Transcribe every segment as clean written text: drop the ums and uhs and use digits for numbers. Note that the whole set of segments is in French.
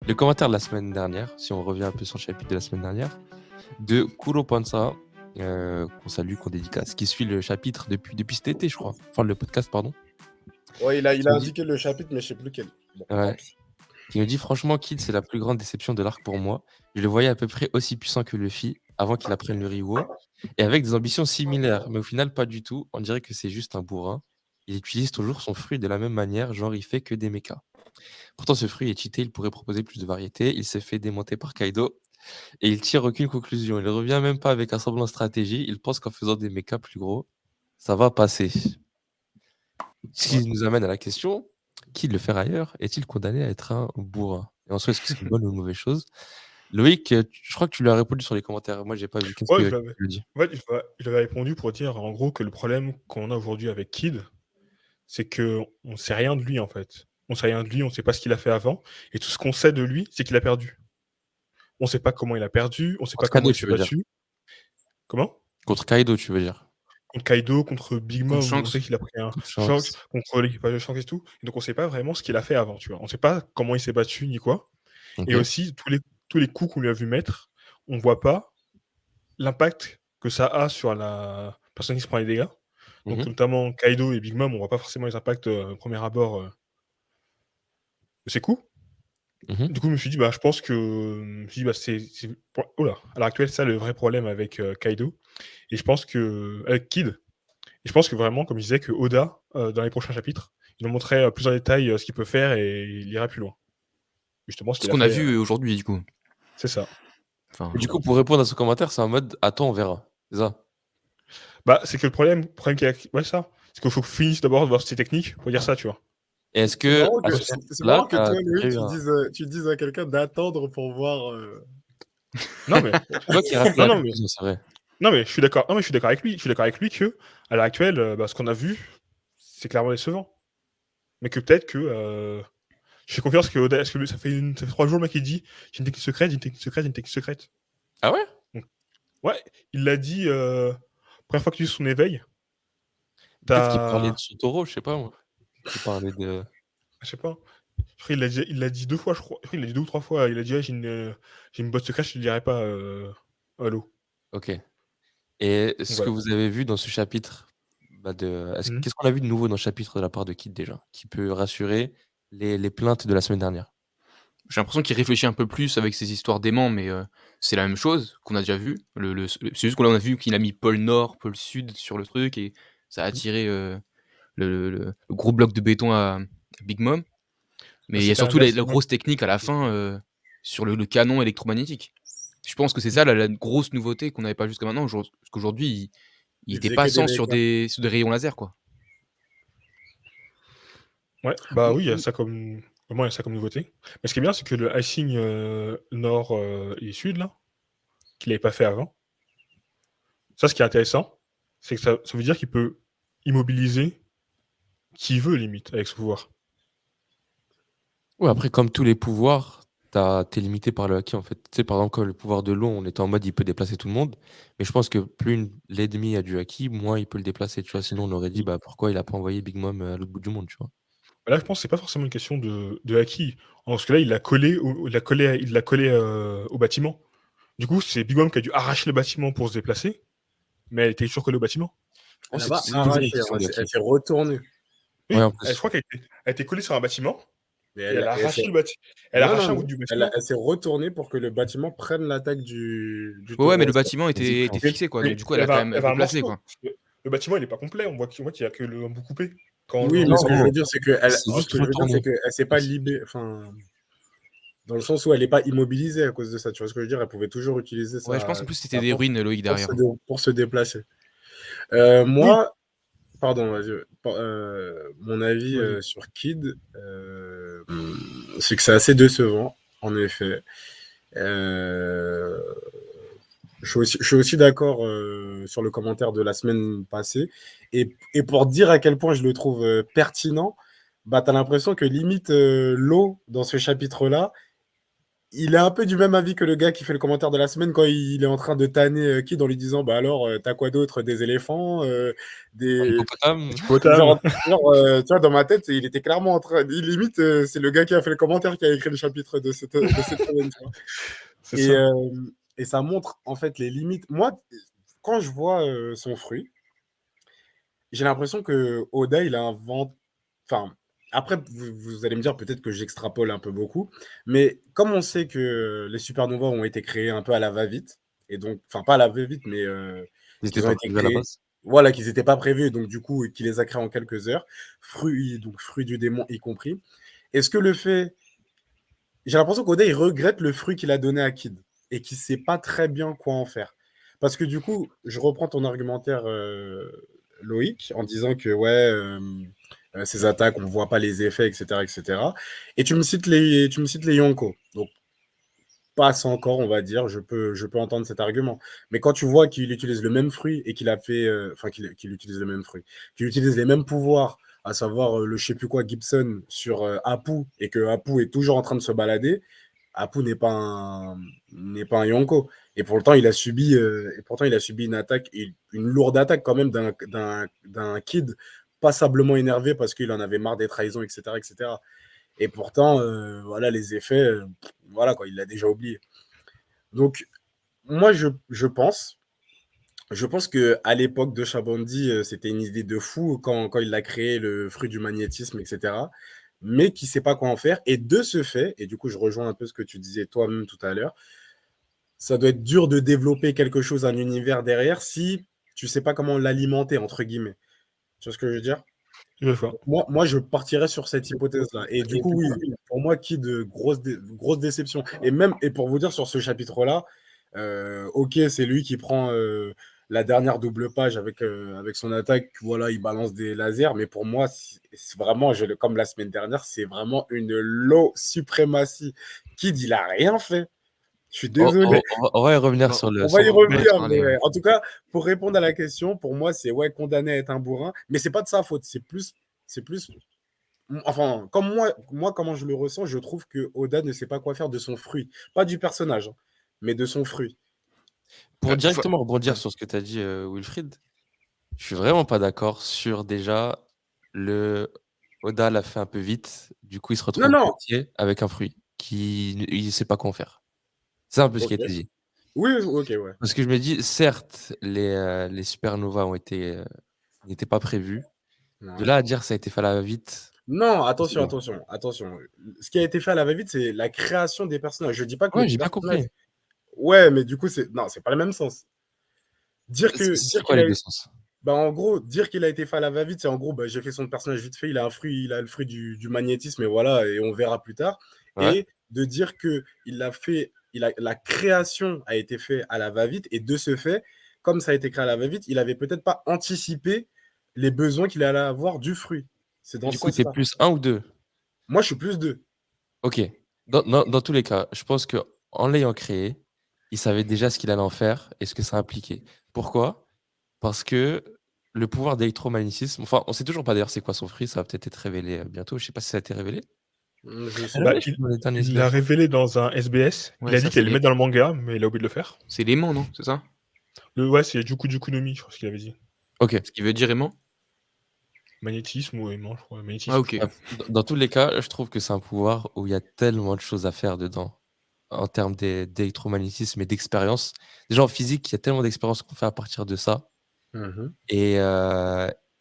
le commentaire de la semaine dernière, si on revient un peu sur le chapitre de la semaine dernière, de Kuro Panza, qu'on salue, qu'on dédicace, qui suit le chapitre depuis cet été, je crois. Enfin, le podcast, pardon. Ouais, il Qui a me dit, indiqué le chapitre, mais je sais plus lequel. Bon, tant ouais, pis. qui me dit franchement, Kid, c'est la plus grande déception de l'arc pour moi. Je le voyais à peu près aussi puissant que Luffy avant qu'il apprenne le Riwo, et avec des ambitions similaires, mais au final, pas du tout. On dirait que c'est juste un bourrin. Il utilise toujours son fruit de la même manière, genre il fait que des mechas. Pourtant, ce fruit est cheaté, il pourrait proposer plus de variété. Il s'est fait démonter par Kaido et il tire aucune conclusion. Il revient même pas avec un semblant de stratégie. Il pense qu'en faisant des mechas plus gros, ça va passer. Ce Ouais. qui nous amène à la question, qui le fait ailleurs est-il condamné à être un bourrin? Et en soi, est-ce que c'est une bonne ou une mauvaise chose? Loïc, je crois que tu lui as répondu sur les commentaires. Moi, j'ai pas vu. Qu'est-ce Ouais, que tu lui dis? En fait, je l'avais répondu pour dire en gros que le problème qu'on a aujourd'hui avec Kid, c'est que on sait rien de lui en fait. On sait rien de lui, on sait pas ce qu'il a fait avant, et tout ce qu'on sait de lui, c'est qu'il a perdu. On sait pas comment il a perdu, on sait pas Contre comment Kaido, il tu s'est veux dire? battu. Comment? Contre Kaido, tu veux dire? Contre Kaido, contre Big Contre Mom, où on sait Shanks. qu'il a pris un Contre Shanks, Shanks. contre l'équipage de Shanks et tout. Et donc on sait pas vraiment ce qu'il a fait avant, tu vois. On sait pas comment il s'est battu ni quoi. Ok. Et aussi tous les coups qu'on lui a vu mettre, on voit pas l'impact que ça a sur la personne qui se prend les dégâts. Donc Mhm. notamment Kaido et Big Mom, on voit pas forcément les impacts au premier abord de ces coups. Mhm. Du coup, je me suis dit, bah, je pense que je me suis dit, bah, oh là, à l'heure actuelle, c'est ça le vrai problème avec Kaido. Et je pense que avec Kid, et je pense que vraiment, comme je disais, que Oda, dans les prochains chapitres, il nous montrerait plus en détail ce qu'il peut faire et il ira plus loin. Justement, ce Ce qu'il a qu'on a fait, vu aujourd'hui, du coup. c'est ça. Enfin, Et du coup, pour répondre à ce commentaire, c'est en mode attends, on verra. C'est ça. Bah, c'est que le problème qu'il y a, ouais, ça, c'est qu'il faut que finisse d'abord de voir ses techniques pour dire ça, tu vois. Et est-ce C'est que marrant à que, ce c'est là, marrant que t'as toi, Louis, déjà eu un. tu dises à quelqu'un d'attendre pour voir. Non, mais, C'est toi qui rate non, la non, mais, conclusion, c'est vrai. non, mais je suis d'accord. Non, mais je suis d'accord avec lui. Je suis d'accord avec lui que, à l'heure actuelle, bah, ce qu'on a vu, c'est clairement décevant. Mais que peut-être que, je fais confiance que Oda, parce que ça fait 3 jours, le mec, il dit, j'ai une technique secrète, j'ai une technique secrète, j'ai une technique secrète. Ah ouais? Donc, ouais, il l'a dit, première fois qu'il a eu son éveil. Peut-être qu'il parlait T'as, de Sotoro, je sais pas moi. Il parlait de. je sais pas. Je crois il l'a dit 2 fois, je crois. Je crois qu'il l'a dit 2 ou 3 fois. Il a dit, ouais, j'ai une botte secrète, je te dirai pas, allô. Ok. Et Donc ce que voilà. vous avez vu dans ce chapitre, bah Mhm. qu'est-ce qu'on a vu de nouveau dans le chapitre de la part de Kid déjà, qui peut rassurer les plaintes de la semaine dernière? j'ai l'impression qu'il réfléchit un peu plus avec ses histoires d'aimants, mais c'est la même chose qu'on a déjà vu. C'est juste qu'on a vu qu'il a mis pôle Nord, pôle Sud sur le truc, et ça a attiré le gros bloc de béton à Big Mom. Bah, Mais il y a c'était surtout la inversement. grosse technique à la fin sur le canon électromagnétique. Je pense que c'est ça la grosse nouveauté qu'on n'avait pas jusqu'à maintenant. Parce qu'aujourd'hui, il Il était faisait que des passant mecs. sur des rayons laser, quoi. Ouais, bah oui, il y a ça comme. Vraiment, il y a ça comme nouveauté. Mais ce qui est bien, c'est que le icing nord et sud, là, qu'il n'avait pas fait avant, ça, ce qui est intéressant, c'est que ça veut dire qu'il peut immobiliser qui veut, limite, avec ce pouvoir. Ouais, après, comme tous les pouvoirs, t'es limité par le haki en fait. Tu sais, par exemple, comme le pouvoir de l'eau, on était en mode il peut déplacer tout le monde. Mais je pense que plus l'ennemi a du haki, moins il peut le déplacer. Tu vois, sinon on aurait dit bah pourquoi il a pas envoyé Big Mom à l'autre bout du monde, tu vois. Là, je pense que c'est pas forcément une question de acquis. Parce que là, il l'a collé au bâtiment. Du coup, c'est Big Mom qui a dû arracher le bâtiment pour se déplacer, mais elle était toujours collée au bâtiment. Oh, Elle n'a c'est pas toujours une arraché, question de elle haki. s'est retournée. Ouais, Oui, en je plus. crois elle était collée sur un bâtiment, Mais et elle a elle arraché s'est... le bâtiment. Elle a Non, non, arraché un bout non. du bâtiment. Elle s'est retournée pour que le bâtiment prenne l'attaque du Ouais, mais taureau. le bâtiment Vas-y, était frère. fixé, quoi. Donc, Mais du coup, elle elle peut va un placer, morceau. quoi. Le bâtiment, il est pas complet. On voit qu'il y a que le bout coupé. Quand Oui, on mais Non, ce que je voit. veux gros, dire, c'est c'est ce juste que je veux dire, c'est retourné. qu'elle s'est pas libérée. Enfin, dans le sens où elle n'est pas immobilisée à cause de ça. Tu vois ce que je veux dire? Elle pouvait toujours utiliser Ouais, je pense en plus c'était sa des force ruines, Loïc, derrière. pour se déplacer. Oui, Moi, pardon, vas-y, mon avis vas-y. sur Kid, c'est que c'est assez décevant, en effet. Euh, je suis aussi d'accord sur le commentaire de la semaine passée. Et pour dire à quel point je le trouve pertinent, bah, tu as l'impression que limite l'eau dans ce chapitre-là, il est un peu du même avis que le gars qui fait le commentaire de la semaine quand il est en train de tanner Kid en lui disant bah alors t'as quoi d'autre, des éléphants, Un des hippopotame. Hippopotame. tu vois, dans ma tête il était clairement en train limite c'est le gars qui a fait le commentaire qui a écrit le chapitre de cette semaine, tu vois. C'est Et, ça. et ça montre en fait les limites. Moi, quand je vois son fruit, j'ai l'impression que Oda, il a inventé. Enfin, après, vous allez me dire peut-être que j'extrapole un peu beaucoup, mais comme on sait que les supernovas ont été créés un peu à la va-vite, et donc, enfin, pas à la va-vite, mais Ils étaient qu'ils ont pas été prévus à la créés, base. voilà, qu'ils n'étaient pas prévus, donc du coup, qu'il les a créés en quelques heures, donc fruit du démon y compris. Est-ce que le fait. J'ai l'impression qu'Oda, il regrette le fruit qu'il a donné à Kid, et qu'il ne sait pas très bien quoi en faire. Parce que du coup, je reprends ton argumentaire, Loïc, en disant que ouais, ces attaques, on ne voit pas les effets, etc., etc. Et tu me cites les Yonko. Donc, passe encore, on va dire, je peux entendre cet argument. Mais quand tu vois qu'il utilise le même fruit et qu'il a fait, enfin, qu'il utilise le même fruit, qu'il utilise les mêmes pouvoirs, à savoir le je sais plus quoi Gibson sur Apu, et que Apu est toujours en train de se balader, Apu n'est pas un Yonko. Et pourtant, il a subi une attaque, une lourde attaque quand même d'un Kid passablement énervé parce qu'il en avait marre des trahisons, etc., etc. Et pourtant, voilà, les effets, voilà quoi, il l'a déjà oublié. Donc, moi, je pense que à l'époque de Chabandi, c'était une idée de fou quand il a créé le fruit du magnétisme, etc. Mais qui ne sait pas quoi en faire. Et de ce fait, et du coup, je rejoins un peu ce que tu disais toi-même tout à l'heure, ça doit être dur de développer quelque chose, un univers derrière, si tu ne sais pas comment l'alimenter, entre guillemets. Tu vois ce que je veux dire? Je vois. Moi, je partirais sur cette hypothèse-là. Et du coup, oui, pour moi, qui de grosse déception. Et pour vous dire sur ce chapitre-là, ok, c'est lui qui prend la dernière double page avec son attaque. Voilà, il balance des lasers. Mais pour moi, c'est vraiment, comme la semaine dernière, c'est vraiment une low suprématie. Kid, il a rien fait. Je suis désolé. On va y revenir On sur On le, va sur y le on va y match. revenir, reparler, mais ouais. en tout cas, pour répondre à la question, pour moi, c'est ouais, condamné à être un bourrin, mais c'est pas de sa faute. C'est plus. Enfin, comme moi, comment je le ressens, je trouve que Oda ne sait pas quoi faire de son fruit. Pas du personnage, hein, mais de son fruit. Pour Enfin, directement rebondir ouais. sur ce que tu as dit, Wilfried, je suis vraiment pas d'accord sur déjà le Oda l'a fait un peu vite, du coup il se Non, retrouve non. bloqué avec un fruit qui il sait pas quoi en faire. C'est un peu ce qui Ok. a été dit. Oui, ok, ouais. Parce que je me dis, certes, les supernovas n'étaient pas prévus. De Ouais. là à dire ça a été fait à la va-vite, Non, c'est attention, bon. attention, attention. Ce qui a été fait à la va-vite, c'est la création des personnages. Je dis pas que le Ouais, j'ai bien personnage. compris. Ouais, mais du coup, non, c'est pas le même sens. Dire que C'est dire quoi qu'il les a deux sens? Bah, en gros, dire qu'il a été fait à la va-vite, c'est en gros, bah, j'ai fait son personnage vite fait, il a le fruit du magnétisme, et voilà, et on verra plus tard. Ouais. Et de dire que la création a été faite à la va-vite, et de ce fait, comme ça a été créé à la va-vite, il avait peut-être pas anticipé les besoins qu'il allait avoir du fruit. C'est dans Du ce coup, tu es sens-là. plus un ou 2. Moi, je suis plus deux. OK. Dans tous les cas, je pense qu'en l'ayant créé, il savait déjà ce qu'il allait en faire et ce que ça impliquait. Pourquoi? Parce que le pouvoir d'électromagnétisme, enfin, on sait toujours pas d'ailleurs c'est quoi son fruit, ça va peut-être être révélé, bientôt. Je sais pas si ça a été révélé? Je C'est sais Bah, pas. révélé, je crois, dans les derniers il l'a SBF. révélé dans un SBS. Il Ouais, a dit ça, qu'il c'est allait le mettre dans le manga, mais il a oublié de le faire. c'est l'aimant, non? C'est ça? Ouais, c'est Juku Jukunomi, je crois ce qu'il avait dit. OK. Ce qui veut dire aimant? Magnétisme ou aimant, je crois. Ah, Magnétisme. ok. Bref, dans tous les cas, je trouve que c'est un pouvoir où il y a tellement de choses à faire dedans, en termes d'électromagnétisme et d'expérience. Déjà en physique, il y a tellement d'expériences qu'on fait à partir de ça. Mhm. Et,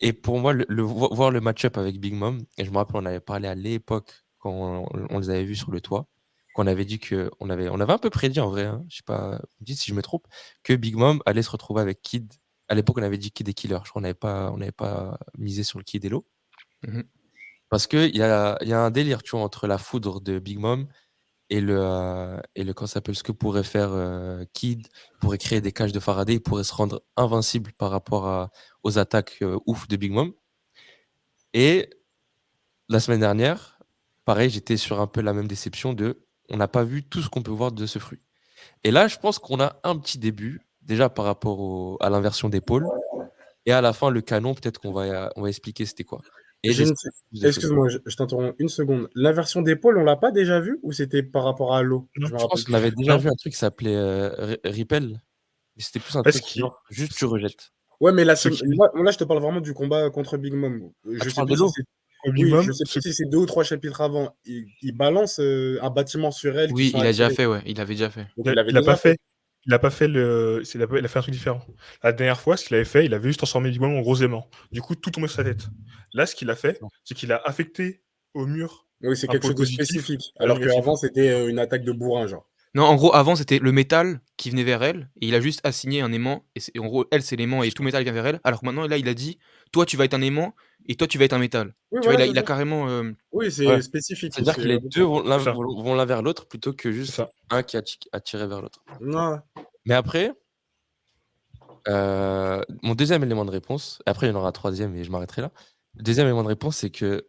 et pour moi, voir le match-up avec Big Mom, et je me rappelle, on avait parlé à l'époque quand on les avait vus sur le toit, qu'on avait dit on avait un peu prédit en vrai, hein, je sais pas, vous me dites si je me trompe, que Big Mom allait se retrouver avec Kid. À l'époque, on avait dit Kid et Killer. Je crois qu'on n'avait pas misé sur le Kid et l'eau. Mhm. Parce qu'il y a un délire, tu vois, entre la foudre de Big Mom et le comment ça s'appelle, ce que pourrait faire Kid. Il pourrait créer des cages de Faraday, il pourrait se rendre invincible par rapport aux attaques ouf de Big Mom. Et la semaine dernière, pareil, j'étais sur un peu la même déception on n'a pas vu tout ce qu'on peut voir de ce fruit. Et là, je pense qu'on a un petit début, déjà par rapport à l'inversion d'épaule. Et à la fin, le canon, peut-être qu'on va expliquer c'était quoi. et J'ai des une... plus de choses. Excuse-moi, je t'interromps une seconde. La version d'épaule, on l'a pas déjà vue ou c'était par rapport à l'eau? Non. Je me Je rappelle pense qu'on plus. avait déjà Non. vu un truc qui s'appelait Ripple, mais c'était plus un Là, ce truc qui... genre juste tu rejettes. Ouais, mais ce qui... là, je te parle vraiment du combat contre Big Mom. Ah, Je tu sais parles de plus si l'eau? c'est... Au Oui, je minimum, sais plus si c'est 2 ou 3 chapitres avant. Il balance un bâtiment sur elle qui Oui, sont il a déjà attirés. fait, ouais. Il avait déjà fait. Donc il avait il a pas déjà fait. fait. Il a pas fait il a fait un truc différent. La dernière fois, ce qu'il avait fait, il avait juste transformé Big Mom en gros aimant. Du coup, tout tombait sur sa tête. Là, ce qu'il a fait, c'est qu'il a affecté au mur Oui, c'est un quelque pôle chose de positif spécifique. et un Alors négatif. qu'avant, c'était une attaque de bourrin, genre. Non, en gros, avant, c'était le métal qui venait vers elle, et il a juste assigné un aimant, et en gros, elle, c'est l'aimant, et tout métal vient vers elle, alors que maintenant, là, il a dit, toi, tu vas être un aimant, et toi, tu vas être un métal. Oui, Tu vois, voilà, c'est il a ça. carrément... Oui, Ouais. c'est spécifique. C'est-à-dire que les deux vont C'est ça. vont l'un vers l'autre plutôt que C'est juste ça. un qui attiré vers l'autre. Non. Mais après, mon deuxième élément de réponse, après il y en aura un troisième et je m'arrêterai là. Le deuxième élément de réponse, c'est que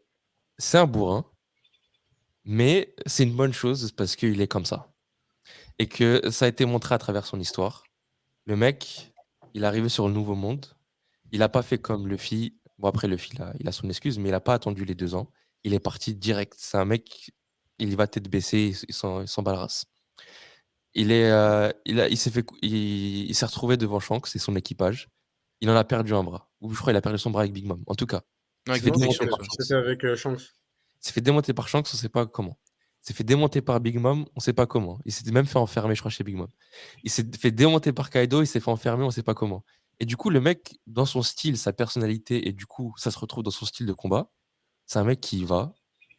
c'est un bourrin, mais c'est une bonne chose parce qu'il est comme ça. Et que ça a été montré à travers son histoire. Le mec, il est arrivé sur le nouveau monde. Il n'a pas fait comme Luffy. Bon, après, Luffy, il a son excuse, mais il n'a pas attendu les 2 ans. Il est parti direct. C'est un mec, il y va tête baissée, il s'en bat la race. Il s'est fait, il s'est retrouvé devant Shanks et son équipage. Il en a perdu un bras. Ou je crois qu'il a perdu son bras avec Big Mom. En tout cas, Non, il s'est avec fait avec démonter Shanks, par ouais. Shanks. C'était avec Shanks. Il s'est fait démonter par Shanks, on sait pas comment. Il s'est fait démonter par Big Mom, on sait pas comment. Il s'est même fait enfermer, je crois, chez Big Mom. Il s'est fait démonter par Kaido, il s'est fait enfermer, on sait pas comment. Et du coup, le mec, dans son style, sa personnalité, et du coup, ça se retrouve dans son style de combat, c'est un mec qui y va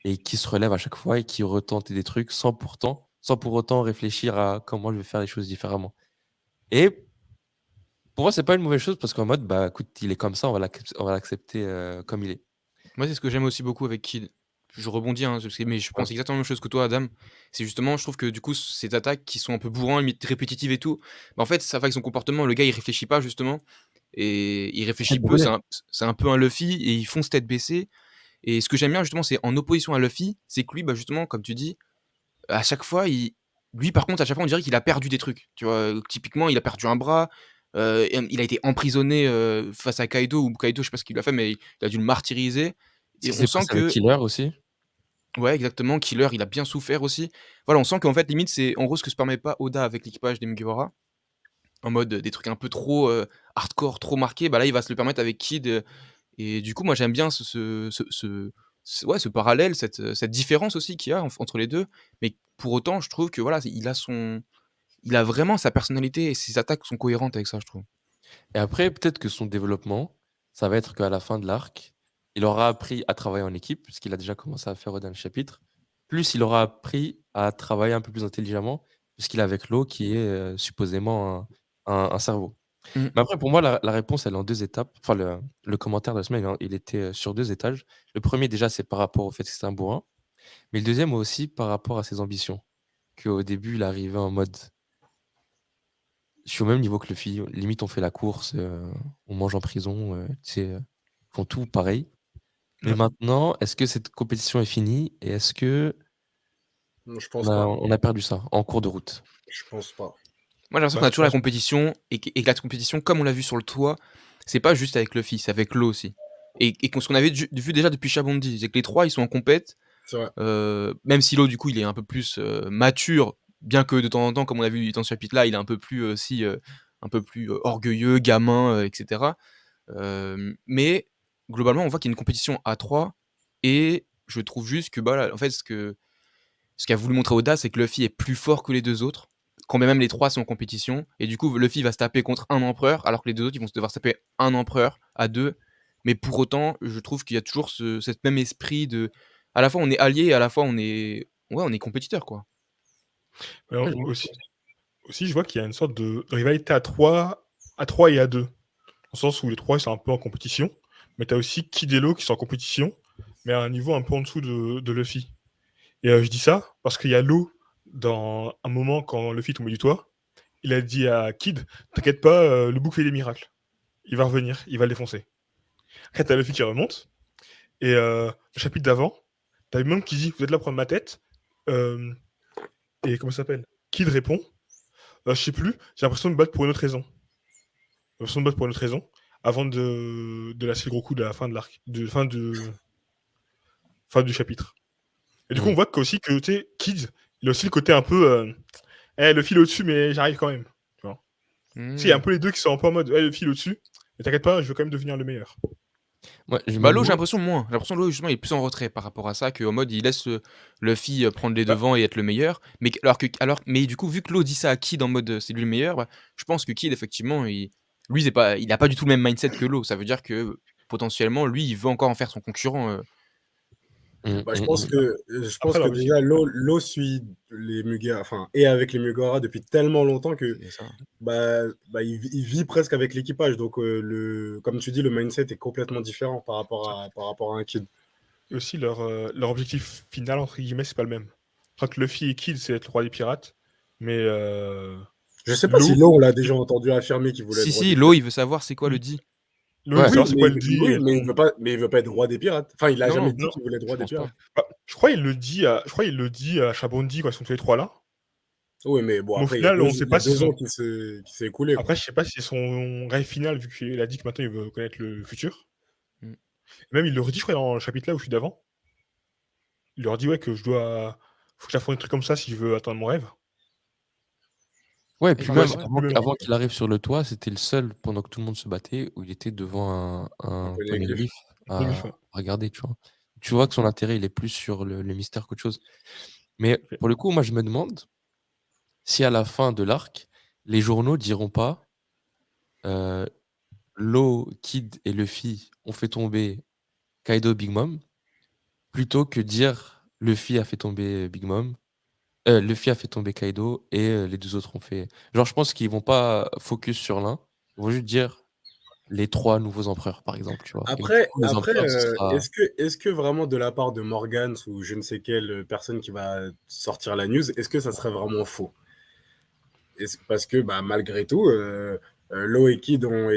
et qui se relève à chaque fois et qui retente des trucs sans pour autant réfléchir à comment je vais faire les choses différemment. Et pour moi, c'est pas une mauvaise chose parce qu'en mode, bah écoute, il est comme ça, on va l'accepter comme il est. Moi, c'est ce que j'aime aussi beaucoup avec Kid. Je rebondis, hein, mais je pense exactement la même chose que toi, Adam. C'est justement, je trouve que du coup, ces attaques qui sont un peu bourrins, limite répétitives et tout, bah, en fait, ça fait avec son comportement. Le gars, il réfléchit pas, justement. Et il réfléchit Tête peu. brûlée. C'est un peu un Luffy et ils fonce tête baissée. Et ce que j'aime bien, justement, c'est en opposition à Luffy, c'est que lui, bah, justement, comme tu dis, à chaque fois, lui, par contre, à chaque fois, on dirait qu'il a perdu des trucs. Tu vois, typiquement, il a perdu un bras. Il a été emprisonné face à Kaido, ou Kaido, je sais pas ce qu'il lui a fait, mais il a dû le martyriser. Ce Et qui on s'est sent passé avec que, Killer aussi. ouais, exactement, Killer, il a bien souffert aussi. Voilà, on sent qu'en fait, limite, c'est en gros ce que se permet pas Oda avec l'équipage des Mugiwara, en mode des trucs un peu trop hardcore, trop marqués. Bah là, il va se le permettre avec Kid. Et du coup, moi, j'aime bien ouais, ce parallèle, cette différence aussi qu'il y a entre les deux. Mais pour autant, je trouve que voilà, il a vraiment sa personnalité et ses attaques sont cohérentes avec ça, je trouve. Et après, peut-être que son développement, ça va être qu'à la fin de l'arc, il aura appris à travailler en équipe, puisqu'il a déjà commencé à faire au dernier chapitre. Plus il aura appris à travailler un peu plus intelligemment, puisqu'il est avec l'eau qui est supposément un cerveau. Mmh. Mais après, pour moi, la réponse, elle est en 2 étapes. Enfin, le commentaire de la semaine, il était sur 2 étages. Le premier, déjà, c'est par rapport au fait que c'est un bourrin. Mais le deuxième aussi par rapport à ses ambitions. Qu'au début, il arrivait en mode je suis au même niveau que Luffy. Limite, on fait la course, on mange en prison, tu sais, font tout pareil. Mais Ouais. maintenant, est-ce que cette compétition est finie et est-ce que Non, je on pense a, pas. on a perdu ça en cours de route? Je pense pas. Moi, j'ai l'impression Bah, qu'on a je toujours la pense. compétition et que la compétition, comme on l'a vu sur le toit, c'est pas juste avec Luffy, c'est avec l'eau aussi. Et ce qu'on avait vu déjà depuis Shabondi, c'est que les trois, ils sont en compète. C'est vrai. Même si l'eau, du coup, il est un peu plus mature, bien que de temps en temps, comme on a vu dans ce chapitre-là, il est un peu plus aussi, un peu plus orgueilleux, gamin, etc. Mais globalement, on voit qu'il y a une compétition à 3 et je trouve juste que, bah, là, en fait, ce qu'a voulu montrer Oda, c'est que Luffy est plus fort que les deux autres, quand bien même les trois sont en compétition. Et du coup, Luffy va se taper contre un empereur, alors que les deux autres, ils vont devoir se taper un empereur à deux. Mais pour autant, je trouve qu'il y a toujours cet même esprit de. À la fois, on est alliés, et à la fois, ouais, on est compétiteurs, quoi. Mais Ouais, je vois. aussi, je vois qu'il y a une sorte de rivalité à 3 et à 2. Dans le sens où les 3 ils sont un peu en compétition, mais tu as aussi Kid et Law qui sont en compétition, mais à un niveau un peu en dessous de Luffy. Et je dis ça parce qu'il y a Law, dans un moment quand Luffy tombait du toit, il a dit à Kid, t'inquiète pas, le bouc fait des miracles. Il va revenir, il va le défoncer. Après, t'as Luffy qui remonte, et le chapitre d'avant, t'as même qui dit, vous êtes là pour prendre ma tête, euh, et comment ça s'appelle? Kid répond, je sais plus, j'ai l'impression de me battre pour une autre raison. J'ai l'impression de me battre pour une autre raison, avant de lâcher le gros coup de la fin de l'arc. fin du chapitre. Et du coup, on Mm. voit aussi que, tu sais, Kids, il a aussi le côté un peu, le fil au-dessus, mais j'arrive quand même. Tu vois. Tu sais, il y a un Hmm. peu les deux qui sont un peu en mode, le fil au-dessus, mais t'inquiète pas, je veux quand même devenir le meilleur. Moi, je Bah, me Lo, j'ai demande. l'impression moins. J'ai l'impression que Lo, justement, il est plus en retrait par rapport à ça, qu'en mode, il laisse Luffy prendre les Bah, devants et être le meilleur. Mais du coup, vu que Lo dit ça à Kid en mode c'est lui le meilleur, bah, je pense que Kid, effectivement, lui, il a pas du tout le même mindset que Lo. Ça veut dire que potentiellement, lui, il veut encore en faire son concurrent. Mm, Bah, je mm, pense mm. que, je pense après, que l'objectif, déjà, l'eau suit les Mugiwara, enfin, et avec les Mugiwara depuis tellement longtemps que c'est ça. il vit presque avec l'équipage. Donc, comme tu dis, le mindset est complètement différent par rapport à un kid. et aussi leur objectif final, entre guillemets, c'est pas le même. Je crois que Luffy et Kid, c'est être le roi des pirates, mais Je sais pas si Lo, l'eau, on l'a déjà entendu affirmer qu'il voulait être roi Si, des Lo, pirates. il veut savoir c'est quoi le dit. Lo, il veut Ouais, Oui, savoir c'est quoi le dit. mais il veut pas être roi des pirates. Enfin, il a Non, jamais non, dit Non, qu'il voulait être je roi des pense pirates. pas. bah, je crois il le dit à Chabondi quand ils sont tous les trois là. Oui, mais bon, Mais au après, final, on sait il y a pas si 2 ans son. qui s'est écoulé, quoi. Après, je sais pas si c'est son rêve final, vu qu'il a dit que maintenant il veut connaître le futur. Mm. Même il le redit, je crois, dans le chapitre là où je suis d'avant. Il leur dit, ouais, que je dois. Faut que j'apprenne des trucs comme ça si je veux atteindre mon rêve. Ouais, et Ah, il puis parle de Ouais, même son c'est rêve. plus le même. avant qu'il arrive sur le toit, c'était le seul pendant que tout le monde se battait où il était devant Un un poneglyphe. poneglyphe Poneglyph, à ouais. regarder, tu vois. Tu vois que son intérêt, il est plus sur le mystère qu'autre chose. Mais Ok. pour le coup, moi, je me demande si à la fin de l'arc, les journaux diront pas euh, Law, Kid et Luffy ont fait tomber Kaido Big Mom, plutôt que dire Luffy a fait tomber Big Mom, Luffy a fait tomber Kaido et les deux autres ont fait. Genre, je pense qu'ils vont pas focus sur l'un, ils vont juste dire les trois nouveaux empereurs, par exemple, tu vois. Et du coup, les Après, empereurs, ce sera. est-ce que vraiment de la part de Morgan ou je ne sais quelle personne qui va sortir la news, est-ce que ça serait vraiment faux? Parce que malgré tout, Law et Kid ont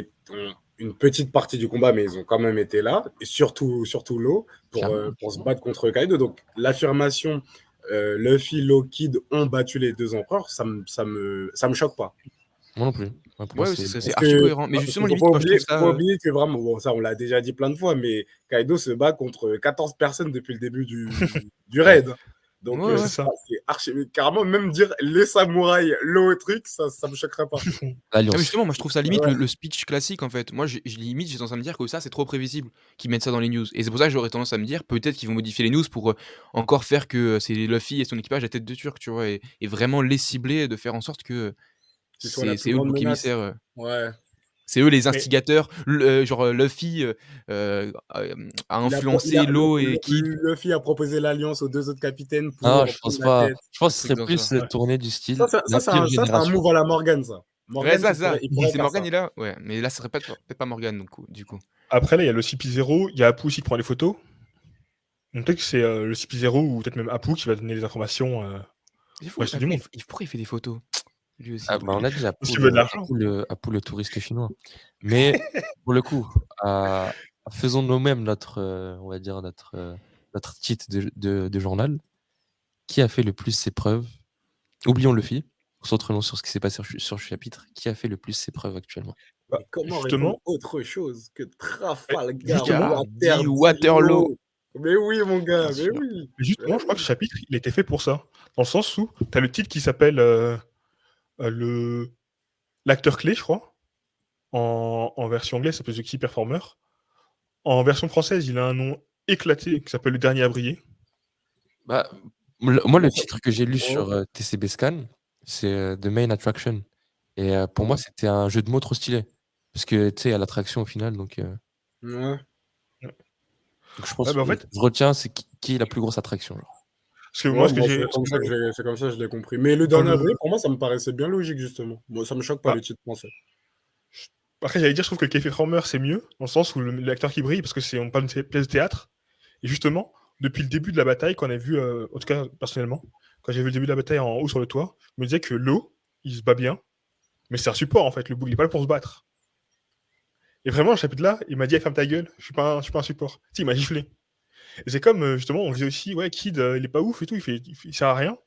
une petite partie du combat, mais ils ont quand même été là, et surtout Law, Clairement. pour se battre contre Kaido. Donc l'affirmation Luffy, Law, Kid ont battu les deux empereurs, ça me choque pas. Moi non plus. Ouais, pour moi, Ouais, c'est. c'est Parce archi que cohérent. Mais parce qu'il justement, faut limite, moi, je trouve faut ça. pas oublier que vraiment, bon, ça on l'a déjà dit plein de fois, mais Kaido se bat contre 14 personnes depuis le début du Ouais. raid. Donc Ouais, Ouais, ouais. c'est ça. c'est archi. Carrément, même dire les samouraïs, le truc, ça me choquerait pas. Ah, mais L'Alliance. justement, moi, je trouve ça limite Ouais. le speech classique, en fait. Moi, limite, j'ai tendance à me dire que ça, c'est trop prévisible qu'ils mettent ça dans les news. Et c'est pour ça que j'aurais tendance à me dire, peut-être qu'ils vont modifier les news pour encore faire que c'est Luffy et son équipage à tête de turc, tu vois, et vraiment les cibler, de faire en sorte que Qui soit la c'est plus eux le grande bouc menace. émissaire. Ouais. C'est eux les Mais instigateurs. Genre Luffy a influencé Law et Kid. Luffy a proposé l'alliance aux deux autres capitaines Ah, pour je pense prendre la pas. tête. Je pense Un que ce truc serait dans ce genre. plus ouais. tourné du style la pire Ça, c'est un génération. move à la Morgan, ça. Ouais, Morgan, ça. il pourrait Si faire Morgan ça. est là, ouais. Mais là, ce serait peut-être pas Morgan, du coup. Après, là, il y a le CP0, il y a Apu aussi qui prend les photos. Donc peut-être que c'est le CP0 ou peut-être même Apu qui va donner les informations C'est au fou. reste du monde. Pourquoi il fait des photos? Lui Ah, aussi. bah, on a dit Parce qu'il veut de l'argent. Apu le touriste chinois. Mais pour le coup, faisons nous-mêmes on va dire notre titre de journal. Qui a fait le plus ses preuves? Oublions Luffy. Concentrons-nous sur ce qui s'est passé sur ce chapitre. Qui a fait le plus ses preuves actuellement? Bah, Mais comment répondre justement, autre chose que Trafalgar justement, Dit Waterloo. Waterloo? Mais oui, mon Bien gars, mais sûr. oui. justement, je crois que ce chapitre, il était fait pour ça. Dans le sens où tu as le titre qui s'appelle le l'acteur clé, je crois. En version anglaise, ça s'appelle The Key Performer. En version française, il a un nom éclaté qui s'appelle Le Dernier à briller. Bah, moi, Comment le ça? titre que j'ai lu Oh, sur TCB Scan, c'est The Main Attraction. Et pour moi, ouais. c'était un jeu de mots trop stylé. Parce que, tu sais, il y a l'attraction au final. Ouais. Donc je Ouais, pense bah en que fait, je retiens, c'est qui est la plus grosse attraction. Genre. parce que moi, Ouais, ce que moi, j'ai. Ce que c'est comme ça que je l'ai compris. Mais le dans dernier le, avril, pour moi, ça me paraissait bien logique, justement. Bon, ça me choque pas bah, le titre français. après, j'allais dire, je trouve que le Key Performer, c'est mieux, dans le sens où l'acteur qui brille, parce que on parle d'une pièce de théâtre. Et justement, depuis le début de la bataille, qu'on a vu, en tout cas personnellement, quand j'ai vu le début de la bataille en haut sur le toit, je me disais que l'eau, il se bat bien, mais c'est un support en fait. Le bouc, il est pas là pour se battre. Et vraiment, le chapitre là, il m'a dit, ferme ta gueule, je suis pas un support. Si, il m'a giflé. Et c'est comme, justement, on disait aussi, ouais, Kid, il est pas ouf et tout, il sert à rien.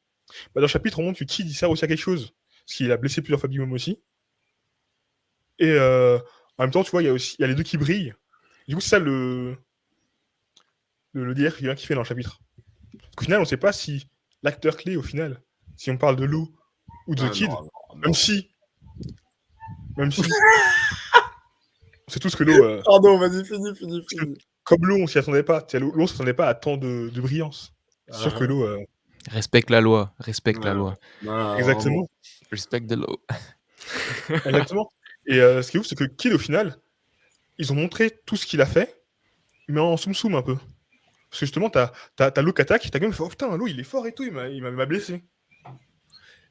Bah, dans le chapitre, on montre que Kid, il sert aussi à quelque chose. Parce qu'il a blessé plusieurs fois Big Mom aussi. Et en même temps, tu vois, il y a les deux qui brillent. Du coup, c'est ça le délire qu'il y a qui fait dans le chapitre. Parce qu'au final, on sait pas si l'acteur clé, au final, si on parle de Law ou de The Kid, même si, on sait tous que Law, Pardon, vas-y, finis. comme Law, on s'y attendait pas. Law s'attendait pas à tant de brillance. C'est sûr que Law, Respecte la loi, respecte la Ouais. loi. Non, exactement. Respect de l'eau. Exactement. Et ce qui est ouf, c'est que Kid, au final, ils ont montré tout ce qu'il a fait, mais en soum-soum un peu. Parce que justement, t'as Law qui attaque, t'as quand même fait, oh putain, Law, il est fort et tout, il m'a blessé.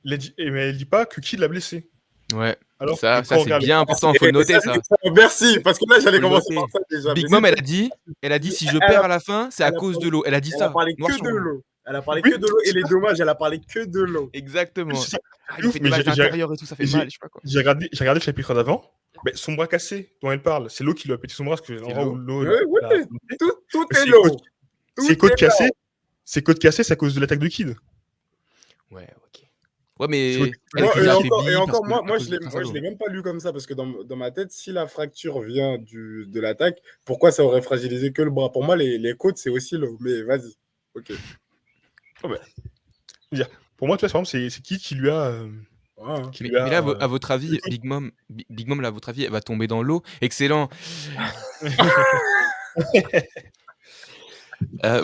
Mais elle dit pas que Kid l'a blessé. Ouais, Alors, ça quand on c'est regarde bien important, faut le noter ça. Merci, parce que là, j'allais Faut le commencer noter. par ça déjà. Big mais Mom, c'est- elle a dit si je Elle a- perds à la fin, c'est à elle a cause parlé- de l'eau. Elle a dit Elle a ça. parlé noir que sur de blanc. l'eau. Elle a parlé Oui, que de l'eau et les dommages, elle a parlé que de l'eau. Exactement. c'est Ah, il a ouf, fait des mais matchs j'ai- d'intérieur et tout, ça fait j'ai- mal, je sais pas quoi. j'ai regardé le chapitre d'avant. Ben, son bras cassé dont elle parle, c'est Law qui lui a pété son bras parce que l'endroit où Law Oui, l'a affronté. tout Mais est l'eau. ses côtes cassées, c'est à cause de l'attaque de Kid. Ouais, ok. Ouais, mais Moi, elle Moi, était et déjà encore, affaiblie parce que, à moi, cause de Prince je Halo. l'ai même pas lu comme ça parce que dans ma tête, si la fracture vient de l'attaque, pourquoi ça aurait fragilisé que le bras? Pour moi, les côtes, c'est aussi l'eau. Mais vas-y. Ok. Pour moi, tu vois, par exemple, c'est Kid qui lui a. Ouais, hein. Qui Mais, lui a mais là, à votre avis, Big Mom, là, à votre avis, elle va tomber dans l'eau. Excellent.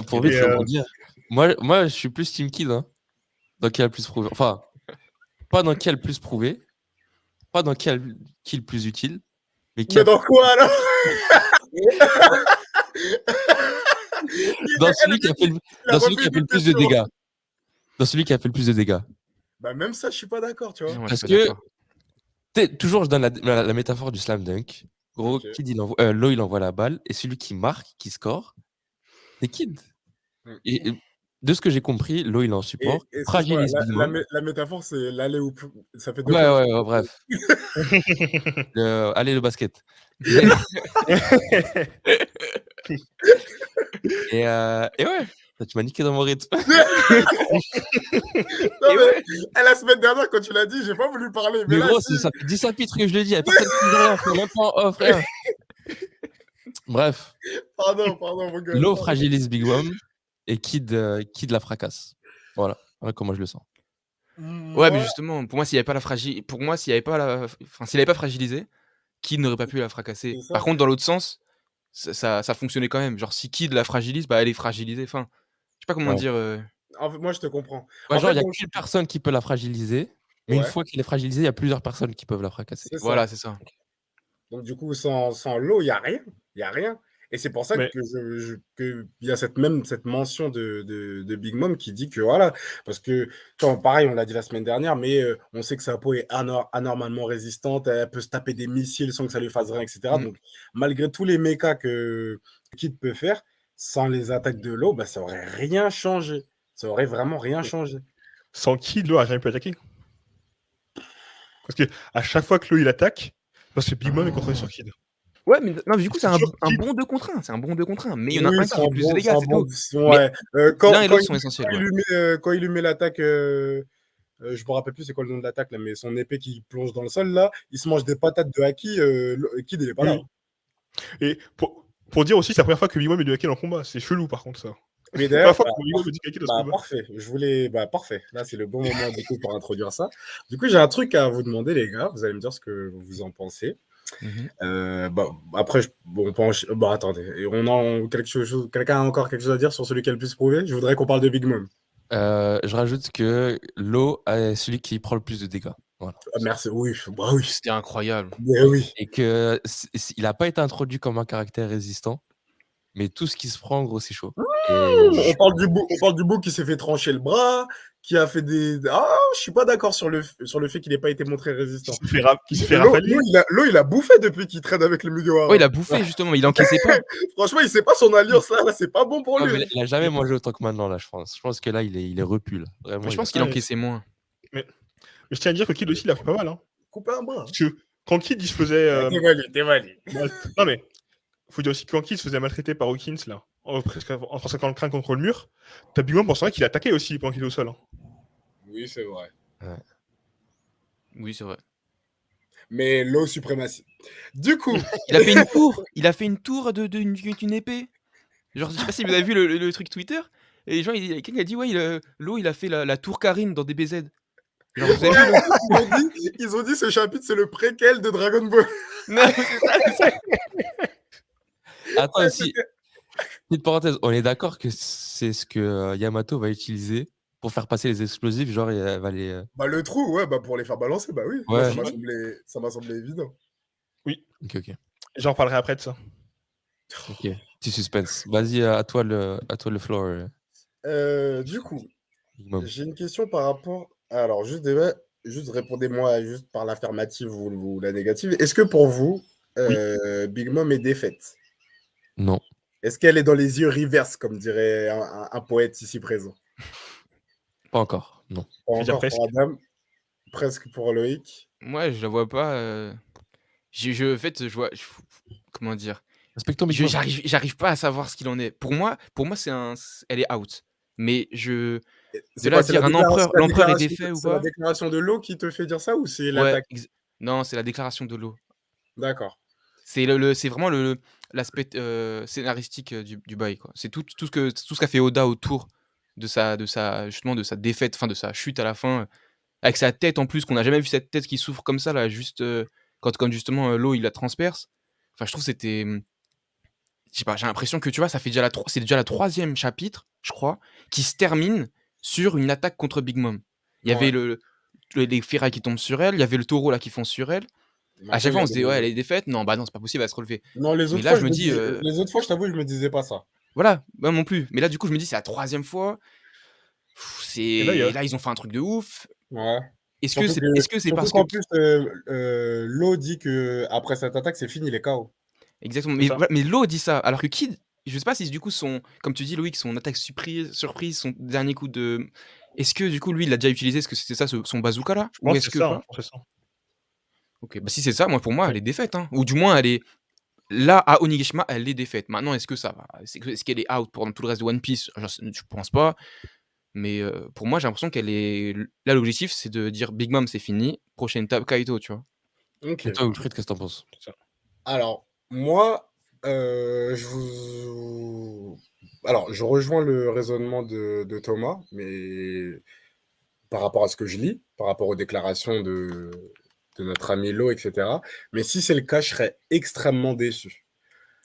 Pour vite Et, rebondir, moi, je suis plus Team Kid. Hein. Dans qui a le plus prouvé. Enfin, pas dans qui a le plus prouvé, pas dans qui a qui le plus utile, mais qui Mais a dans quoi alors? dans celui qui a fait le, Il a dans celui qui refait a fait une le plus de question. dégâts. Dans celui qui a fait le plus de dégâts. Bah, même ça, je suis pas d'accord, tu vois. Non, moi, je Parce suis pas que d'accord. toujours, je donne la métaphore du slam dunk. Gros, Ok. Kid, Low, il envoie la balle, et celui qui marque, qui score, c'est Kid. Mm. Et de ce que j'ai compris, Low, il est en support, Et excuse-moi, fragilise Big Mom. la métaphore, c'est l'aller ou ça fait deux Ouais, fois. ouais, bref. Allez, le basket. Et ouais, tu m'as niqué dans mon rythme. Non, mais la semaine dernière, quand tu l'as dit, j'ai pas voulu parler. Mais Mais là, gros, si. ça fait 10 chapitres que je le dis, il n'y a personne qui dit rien, frère, même pas en off, rien. Bref, Pardon, mon gars. Low fragilise Big Mom et Kid la fracasse. Voilà comment je le sens. Ouais, mais justement, pour moi, s'il n'y avait pas fragilisé, Kid n'aurait pas pu la fracasser. C'est ça. Par contre, dans l'autre sens, ça fonctionnait quand même. Genre, si Kid la fragilise, bah, elle est fragilisée. Enfin, je sais pas comment Ouais. dire. En fait, moi, je te comprends. Ouais, En genre, fait, il n'y a donc- qu'une personne qui peut la fragiliser, mais une Ouais. fois qu'elle est fragilisée, il y a plusieurs personnes qui peuvent la fracasser. C'est ça. Voilà, c'est ça. Donc, du coup, sans l'eau, il n'y a rien. Il n'y a rien. Et c'est pour ça Mais- que il y a cette mention de Big Mom qui dit que voilà, parce que, tu vois, pareil, on l'a dit la semaine dernière, mais on sait que sa peau est anormalement résistante, elle peut se taper des missiles sans que ça lui fasse rien, etc. Mm. Donc, malgré tous les mechas que Kid peut faire, sans les attaques de l'eau, bah, ça aurait rien changé. Ça aurait vraiment rien changé. Sans Kid, Law a jamais pu attaquer. Parce que à chaque fois que Law il attaque, parce que Big Mom est concentré sur Kid. Ouais, mais non, du coup, c'est un Sur Kid. bon 2 contre 1. C'est un bon 2 contre 1. Mais il y en a Oui, un c'est qui fait plus de bon- dégâts, c'est un c'est bon- tout. ouais. Quand, L'un et quand l'autre il- sont essentiels. quand il lui met l'attaque, je me rappelle plus c'est quoi le nom de l'attaque, là, mais son épée qui plonge dans le sol, là, il se mange des patates de Haki, Kid, il est pas là. Oui. Et pour dire aussi, c'est la première fois que Big Mom est de Haki en combat. C'est chelou par contre ça. Mais C'est la d'ailleurs, première fois que Big Mom est de Haki dans ce combat. parfait. Parfait. Là, c'est le bon moment du coup pour introduire ça. Du coup, j'ai un truc à vous demander, les gars. Vous allez me dire ce que vous en pensez. Mhm. Après, attendez. Et quelqu'un a encore quelque chose à dire sur celui qui a le plus prouvé? Je voudrais qu'on parle de Big Mom. Je rajoute que Low est celui qui prend le plus de dégâts. Voilà. Merci. Oui. C'était incroyable. Mais oui. Et que il n'a pas été introduit comme un caractère résistant, mais tout ce qui se prend, gros, c'est chaud. On parle du bouc qui s'est fait trancher le bras, qui a fait des. Ah, je suis pas d'accord sur le fait qu'il n'ait pas été montré résistant. Qui se fait rafaler. L'eau, il a bouffé depuis qu'il traîne avec le Mugiwara. Ouais, il a bouffé, justement. Il encaissait pas. Franchement, il sait pas son alliance là, c'est pas bon pour Non, lui. mais il n'a jamais mangé autant que maintenant, là, je pense. Je pense que là, il est repu. Là. Vraiment, Moi, je il pense a- qu'il encaissait moins. Mais je tiens à dire que Kid aussi, il a fait pas mal. Hein. Couper un bras. Parce que quand Kid, il se faisait. T'es valide. Non, mais faut dire aussi que quand Kid se faisait maltraiter par Hawkins, là, en traçant le crâne contre le mur, t'as Big Mom pour ça qu'il attaquait aussi pendant qu'il est au sol. Hein. Oui, c'est vrai. Oui, c'est vrai. Mais l'eau suprématie. Du coup, Il a fait une tour. Il a fait une tour d'une épée. Genre, je sais pas si vous avez vu le truc Twitter, et les gens, il y a quelqu'un qui a dit: «Ouais, Law, il a fait la tour Karine dans DBZ». Genre, vous avez vu Ouais, le ils ont dit ce chapitre, c'est le préquel de Dragon Ball. non, c'est ça, c'est ça. Attends, Ouais, aussi, petite parenthèse, on est d'accord que c'est ce que Yamato va utiliser pour faire passer les explosifs, genre elle va les. Bah, le trou, ouais, bah, pour les faire balancer, bah oui. Moi, Ouais, ça m'a semblé évident. Oui, ok. j'en reparlerai après de ça. Ok, petit suspense. Vas-y, à toi le floor, Du coup, Big Mom. j'ai une question par rapport. Alors, juste répondez-moi juste par l'affirmative ou la négative. Est-ce que pour vous, Oui. Big Mom est défaite? Non, Est-ce qu'elle est dans les yeux reverse, comme dirait un poète ici présent? pas encore. Non. Pas Je veux dire encore pour presque. Adam, presque pour Loïc. Moi, je la vois pas, en fait, je vois comment dire? Respectons Big Mom. J'arrive pas à savoir ce qu'il en est. Pour moi, elle est out. Mais de C'est là à quoi? C'est dire l'empereur est défait ou c'est la pas? déclaration de l'eau qui te fait dire ça ou c'est Ouais, l'attaque? non, c'est la déclaration de Law. D'accord. C'est vraiment l'aspect, scénaristique, du bail, quoi. C'est tout ce qu'a fait Oda autour justement de sa défaite, enfin de sa chute à la fin, avec sa tête en plus, qu'on n'a jamais vu cette tête qui souffre comme ça là, juste, quand justement, Law il la transperce. Enfin je trouve que c'était, je sais pas, j'ai l'impression que tu vois, c'est déjà la 3e chapitre, je crois, qui se termine sur une attaque contre Big Mom. Il y avait Ouais. les ferrailles qui tombent sur elle, il y avait le taureau là qui fonce sur elle. À Maintenant, chaque il y fois a on se dit: «Ouais, elle le est défaite». Non, bah non, c'est pas possible, elle va se relever. Non, Mais là je me dis, les autres fois, je t'avoue, je me disais pas ça. voilà, moi non plus. Mais là du coup je me dis: «C'est la 3e fois». Et là, C'est là ils ont fait un truc de ouf. Ouais. Est-ce que c'est Surtout parce que qu'en plus, Lo dit qu'après cette attaque, c'est fini les KO. exactement, c'est mais ça. voilà, mais Law dit ça, alors que Kid, je sais pas si du coup comme tu dis Loïc, son attaque surprise, son dernier coup de est-ce que du coup lui il l'a déjà utilisé? Est-ce que c'était ça son bazooka là? Je Ou pense que est-ce c'est que ça, hein, pas? je pense que c'est ça. OK, bah si c'est ça, moi pour moi Ouais. elle est défaite, hein. Ou du moins elle est là à Onigashima, elle est défaite. Maintenant est-ce que ça va? Est-ce qu'elle est out pour tout le reste de One Piece? Je pense pas, mais pour moi j'ai l'impression qu'elle est là l'objectif c'est de dire: «Big Mom c'est fini, prochaine étape Kaito», tu vois? Et OK. toi, Wilfried, qu'est-ce que t'en penses? C'est ça. Alors, moi, alors, je rejoins le raisonnement de Thomas, mais par rapport à ce que je lis, par rapport aux déclarations de notre ami Lo, etc. Mais si c'est le cas, je serais extrêmement déçu.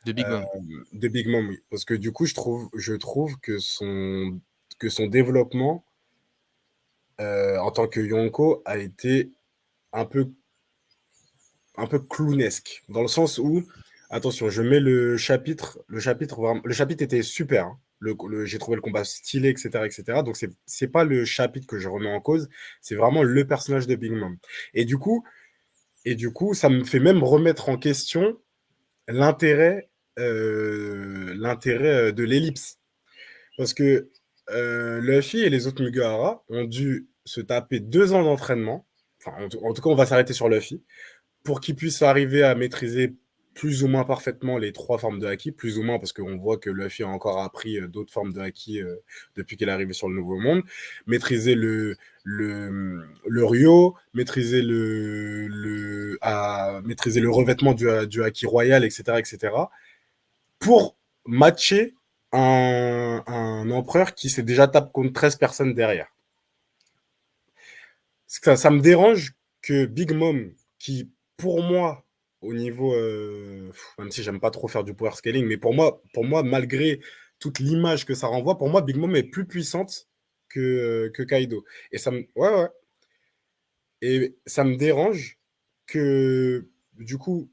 De Big Mom. De Big Mom, oui. Parce que du coup, je trouve que son développement en tant que Yonko a été un peu, un peu clownesque. Dans le sens où, attention, je mets le chapitre était super. Hein. J'ai trouvé le combat stylé, etc. etc. Donc, c'est pas le chapitre que je remets en cause, c'est vraiment le personnage de Big Mom. Et du coup, ça me fait même remettre en question l'intérêt de l'ellipse. Parce que Luffy et les autres Mugiwara ont dû se taper 2 ans d'entraînement. Enfin, en tout cas, on va s'arrêter sur Luffy. Pour qu'ils puissent arriver à maîtriser plus ou moins parfaitement les 3 formes de haki. Plus ou moins, parce qu'on voit que Luffy a encore appris d'autres formes de haki depuis qu'il est arrivé sur le Nouveau Monde. Maîtriser le Ryo, maîtriser maîtriser le revêtement du haki royal, etc., etc. Pour matcher un empereur qui s'est déjà tapé contre 13 personnes derrière. Ça me dérange que Big Mom, qui pour moi, au niveau, même si j'aime pas trop faire du power scaling, mais pour moi, malgré toute l'image que ça renvoie, pour moi, Big Mom est plus puissante que Kaido. Ouais, ouais. Et ça me dérange que, du coup,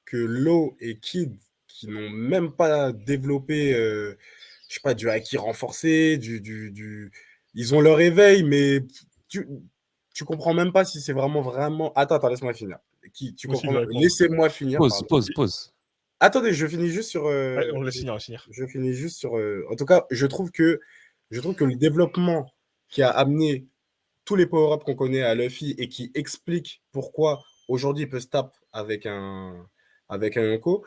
que Law et Kid, qui n'ont même pas développé, je sais pas, du haki renforcé, ils ont leur éveil, mais tu, tu comprends même pas si c'est vraiment. Attends, laisse-moi finir. Tu Moi aussi, je comprends. vais répondre. Laissez-moi finir, Pause, pardon. pause, pause. Attendez, je finis juste sur. Ouais, on le laisse finir, on va finir. Je finis juste sur. En tout cas, je trouve que le développement qui a amené tous les power-ups qu'on connaît à Luffy et qui explique pourquoi aujourd'hui il peut se taper avec un Yonko,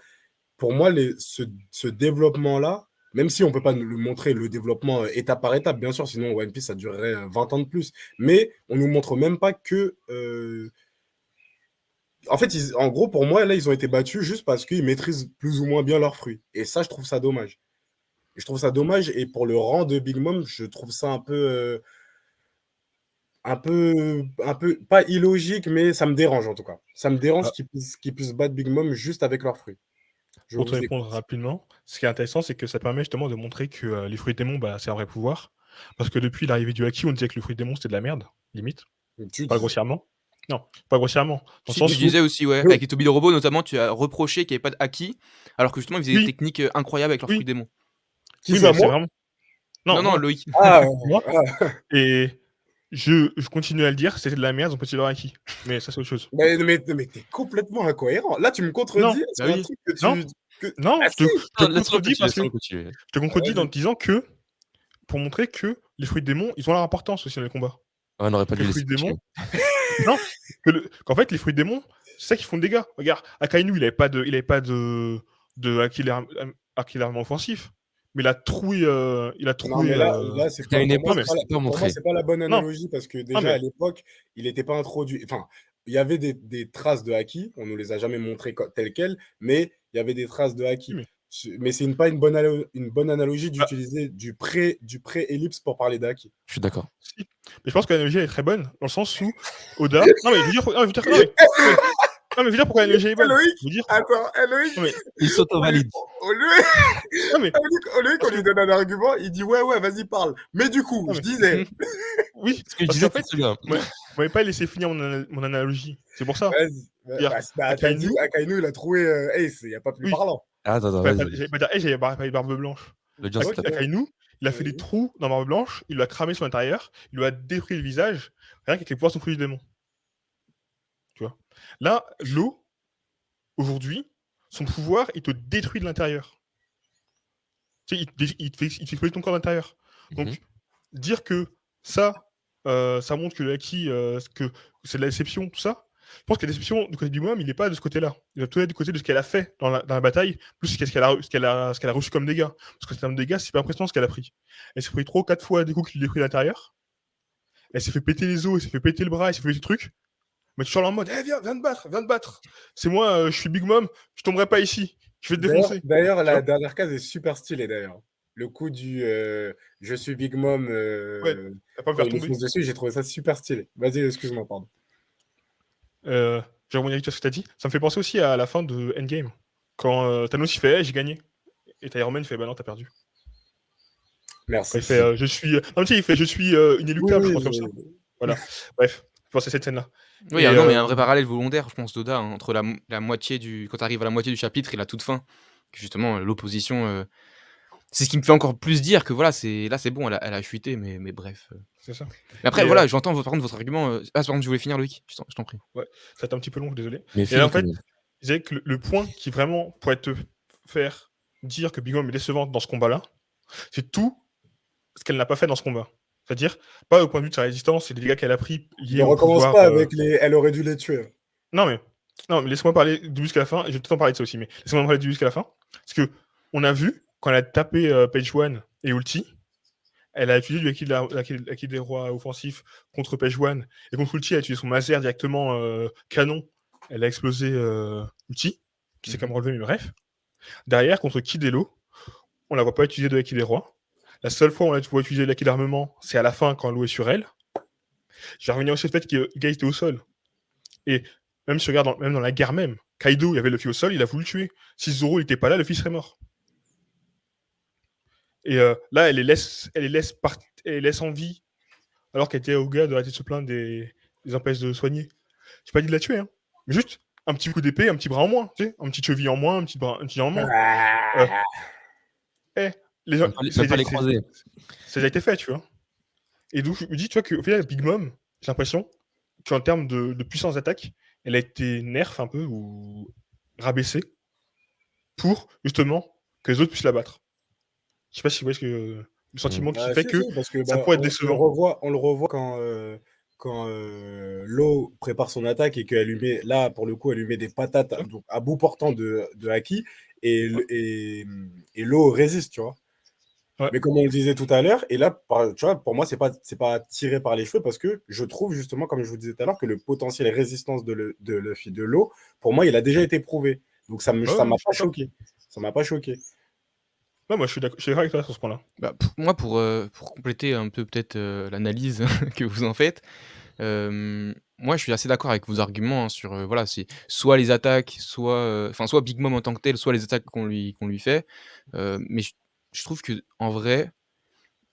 pour moi, ce développement-là, même si on ne peut pas le montrer, le développement étape par étape, bien sûr, sinon One Piece, ça durerait 20 ans de plus. Mais on ne nous montre même pas que. En fait, en gros, pour moi, là, ils ont été battus juste parce qu'ils maîtrisent plus ou moins bien leurs fruits. Et ça, je trouve ça dommage. Et je trouve ça dommage. Et pour le rang de Big Mom, je trouve ça un peu, pas illogique, mais ça me dérange en tout cas. Ça me dérange Ah, qu'ils puissent battre Big Mom juste avec leurs fruits. Je pour te vous répondre écoute. rapidement, ce qui est intéressant, c'est que ça permet justement de montrer que les fruits démons, bah, c'est un vrai pouvoir. Parce que depuis l'arrivée du Haki, on disait que le fruit démon, c'était de la merde, limite. Tu Pas disais. grossièrement. Non, pas grossièrement. Dans le Si, tu sens où, disais aussi, ouais, Oui, avec les Toby de robot, notamment, tu as reproché qu'il n'y avait pas de haki, alors que justement, ils faisaient des oui, techniques incroyables avec leurs fruits oui, démons. qui oui, ça, mais c'est moi? vraiment. Non, Non, non, moi. Loïc. Ah, Moi. ah. Et je continue à le dire, c'était de la merde, on peut leur Haki. Mais ça, c'est autre chose. Mais t'es complètement incohérent. Là, tu me Non, contredis Bah sur un oui. truc que non, tu. non, Ah je te, si! je te Non, laisse-le contredis continuer, parce que laisse-le continuer. je te contredis en Vas-y. te disant que pour montrer que les fruits de démons, ils ont leur importance aussi dans les combats. Ouais, on n'aurait pas Que dû les laisser fruits de démons, continuer. non, qu'en fait, les fruits de démons, c'est ça qui font des dégâts. Regarde, Akainu, il avait pas de Haki d'armement offensif, mais il a Non, troué. mais là, c'est À pas, une pour moi, Non, époque, mais, c'était pas pour moi, montré. c'est pas la bonne non, analogie parce que non, déjà à mais, l'époque, il n'était pas introduit. Enfin, il y avait des traces de haki, on nous les a jamais montrées telles quelles, mais il y avait des traces de oui, haki. mais, Mais c'est pas une bonne analogie bah, d'utiliser du pré-ellipse pour parler de haki. Je suis d'accord. si. Mais je pense que l'analogie elle est très bonne, dans le sens où Oda. Non, mais je veux dire, non, mais, non, mais je veux dire pourquoi l'analogie est bonne. Loïc, Je veux dire, attends, Loïc, non, mais, Il s'auto-valide. au lieu, non, mais, au lieu qu'on parce lui que, donne un argument, il dit ouais, ouais, vas-y, parle. Mais du coup, non, je mais, disais, oui, Ce que je parce disais, qu'en tu fait, te souviens. vous m'avez pas laissé finir mon analogie. C'est pour ça. vas-y. C'est-à-dire, T'as dit, Akainu, Akainu, il a trouvé. Hey, il n'y a pas plus oui, parlant. Attends, attends, vas-y. j'avais pas dire, hey, j'avais pas parlé de Barbe Blanche. L'audience, Ok, s'il te plaît. Akainu, il a fait des vas-y. trous dans Barbe Blanche, il lui a cramé son intérieur, il lui a détruit le visage, rien qu'avec les pouvoirs son fruit du démon. Tu vois. Là, l'eau, aujourd'hui, son pouvoir, il te détruit de l'intérieur. Tu sais, il te fait exploser ton corps d'intérieur. Donc, Mhm. dire que ça, ça montre que le Haki, que c'est de la déception, tout ça, je pense que la déception du côté du Moam, il n'est pas de ce côté-là. Il va plutôt être du côté de ce qu'elle a fait dans la bataille, plus ce qu'elle a reçu comme dégâts. Parce que en termes de dégâts, c'est pas impressionnant ce qu'elle a pris. Elle s'est pris 3 ou 4 fois des coups qui lui détruisent l'intérieur. Elle s'est fait péter les os, elle s'est fait péter le bras, elle s'est fait péter le truc. Mais toujours en mode, hey, viens te battre. C'est moi, je suis Big Mom, je tomberai pas ici. Je vais te défoncer. D'ailleurs, Tu la vois. dernière case est super stylée, d'ailleurs. Le coup du je suis Big Mom, Ouais, t'as pas me quand faire il lui tomber. fonce dessus, j'ai trouvé ça super stylé. Vas-y, excuse-moi, pardon. Je vais rebondir sur ce que t'as dit. Ça me fait penser aussi à la fin de Endgame. Quand Thanos il fait, hey, j'ai gagné. Et Iron Man fait, bah non, t'as perdu. Quand Merci. il fait, je suis. Non, mais tu sais, il fait, je suis Oui, inéluctable, je oui, crois, comme ça. Voilà. Bref, je pense à cette scène-là. Oui, Et non, mais il y a un vrai parallèle volontaire, je pense, d'Oda, hein, entre la moitié quand tu arrives à la moitié du chapitre et la toute fin. Que justement, l'opposition. C'est ce qui me fait encore plus dire que voilà, là, c'est bon, elle a chuté, mais bref. c'est ça. Mais après, Et voilà, j'entends par contre votre argument. Ah, par contre, je voulais finir, Loïc, je t'en prie. ouais, ça a été un petit peu long, désolé. Mais Et là, en finis quand fait, même. je disais que le point qui vraiment pourrait te faire dire que Big Mom est décevante dans ce combat-là, c'est tout ce qu'elle n'a pas fait dans ce combat. C'est-à-dire, pas au point de vue de sa résistance et des dégâts qu'elle a pris liés Ne au recommence pouvoir. pas avec les. Elle aurait dû les tuer. Non, mais laisse-moi parler du jusqu'à la fin, et je vais peut-être en parler de ça aussi, mais laisse-moi parler du jusqu'à la fin. Parce que on a vu, quand elle a tapé Page One et Ulti, elle a utilisé du Haki des rois offensifs contre Page One, et contre Ulti, elle a utilisé son Mazer directement canon. Elle a explosé Ulti, qui s'est quand même relevé, mais bref. Derrière, contre Kidelo, on la voit pas utiliser de Haki des rois. La seule fois où on la voit utiliser l'Haki d'armement, c'est à la fin, quand l'eau est sur elle. Je vais revenir aussi au fait que le gars était au sol. Et même si tu regardes même dans la guerre même, Kaido, il y avait Luffy au sol, il a voulu le tuer. Si Zoro n'était pas là, Luffy serait mort. Et là, elle les laisse en vie, alors qu'elle était au gars d'arrêter de se plaindre des empêches de soigner. J'ai pas dit de la tuer, hein. Mais juste un petit coup d'épée, un petit bras en moins, tu sais, un petit cheville en moins, un petit en moins. Les gens, Même pas les croiser. ça a déjà été fait, tu vois. Et donc, je me dis, tu vois, qu'au final, Big Mom, j'ai l'impression qu'en termes de puissance d'attaque, elle a été nerf un peu ou rabaissée pour justement que les autres puissent la battre. Je sais pas si vous voyez le sentiment qui fait Si, que si, parce que ça pourrait être décevant. on le revoit quand Law prépare son attaque et qu'elle lui met, là, pour le coup, elle lui met des patates donc, à bout portant de Haki et Law résiste, tu vois. Ouais. Mais comme on le disait tout à l'heure, et là, tu vois, pour moi, c'est pas tiré par les cheveux parce que je trouve justement, comme je vous disais tout à l'heure, que le potentiel résistance de Luffy de Law, pour moi, il a déjà été prouvé. Donc ça m'a pas choqué. Ça m'a pas choqué. Ouais, moi, je suis d'accord avec toi sur ce point-là. Bah, moi, pour compléter un peu peut-être l'analyse que vous en faites, moi, je suis assez d'accord avec vos arguments hein, sur voilà, c'est soit les attaques, soit, enfin, soit Big Mom en tant que tel, soit les attaques qu'on lui fait. Mais je trouve que en vrai,